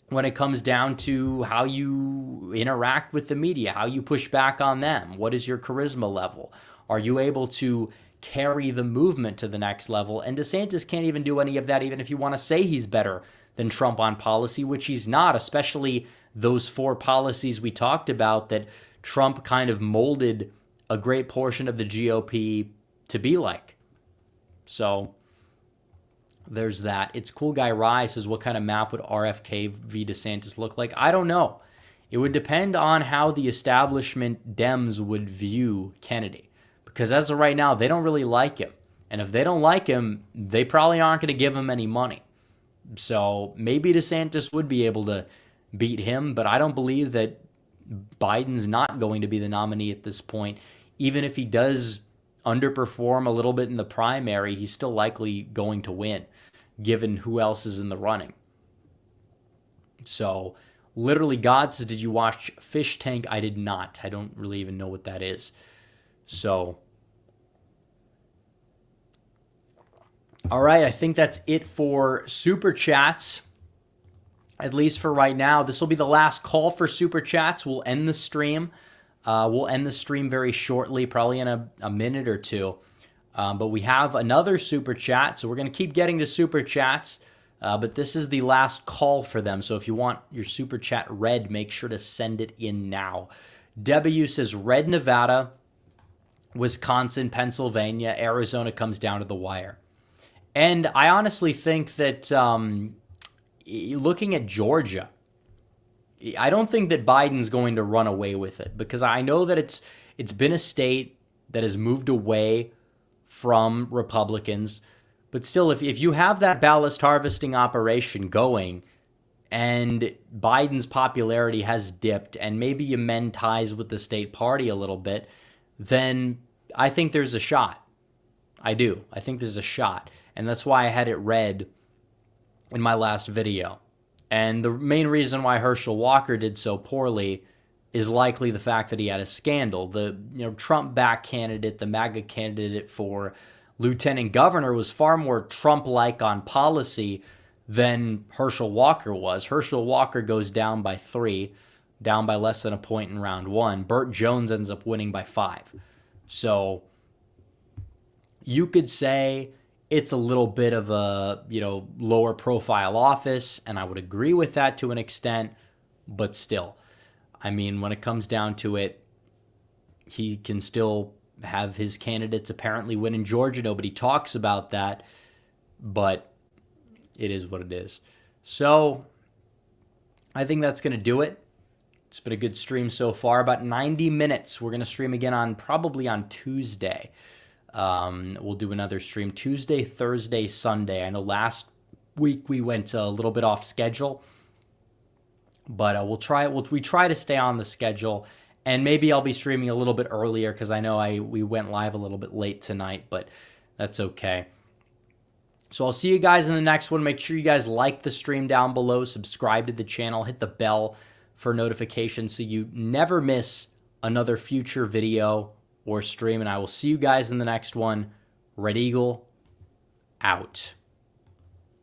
when it comes down to how you interact with the media, how you push back on them. What is your charisma level? Are you able to carry the movement to the next level? And DeSantis can't even do any of that, even if you want to say he's better than Trump on policy, which he's not, especially those 4 policies we talked about that Trump kind of molded a great portion of the GOP to be like. So there's that. It's Cool Guy Rye says, what kind of map would RFK v. DeSantis look like? I don't know. It would depend on how the establishment Dems would view Kennedy. Because as of right now, they don't really like him. And if they don't like him, they probably aren't going to give him any money. So maybe DeSantis would be able to beat him, but I don't believe that Biden's not going to be the nominee at this point. Even if he does underperform a little bit in the primary, he's still likely going to win, given who else is in the running. So, literally, God says, did you watch Fish Tank? I did not. I don't really even know what that is. So, all right, I think that's it for Super Chats, at least for right now. This will be the last call for Super Chats. We'll end the stream. We'll end the stream very shortly, probably in a minute or two. But we have another Super Chat, so we're going to keep getting to Super Chats. But this is the last call for them. So if you want your Super Chat read, make sure to send it in now. W says red Nevada, Wisconsin, Pennsylvania, Arizona comes down to the wire. And I honestly think that looking at Georgia, I don't think that Biden's going to run away with it, because I know that it's been a state that has moved away from Republicans. But still, if you have that ballast harvesting operation going and Biden's popularity has dipped and maybe you mend ties with the state party a little bit, then I think there's a shot. I do. I think there's a shot. And that's why I had it read in my last video. And the main reason why Herschel Walker did so poorly is likely the fact that he had a scandal. The Trump-backed candidate, the MAGA candidate for lieutenant governor, was far more Trump-like on policy than Herschel Walker was. Herschel Walker goes down by 3, down by less than a point in round 1. Burt Jones ends up winning by 5. So you could say it's a little bit of a, lower profile office, and I would agree with that to an extent, but still, I mean, when it comes down to it, he can still have his candidates apparently win in Georgia. Nobody talks about that, but it is what it is. So I think that's going to do it. It's been a good stream so far, about 90 minutes. We're going to stream again probably on Tuesday. We'll do another stream Tuesday, Thursday, Sunday. I know last week we went a little bit off schedule, but we try to stay on the schedule, and maybe I'll be streaming a little bit earlier because I know we went live a little bit late tonight, but that's okay. So I'll see you guys in the next one. Make sure you guys like the stream down below, subscribe to the channel, hit the bell for notifications so you never miss another future video or stream. And I will see you guys in the next one. Red Eagle out.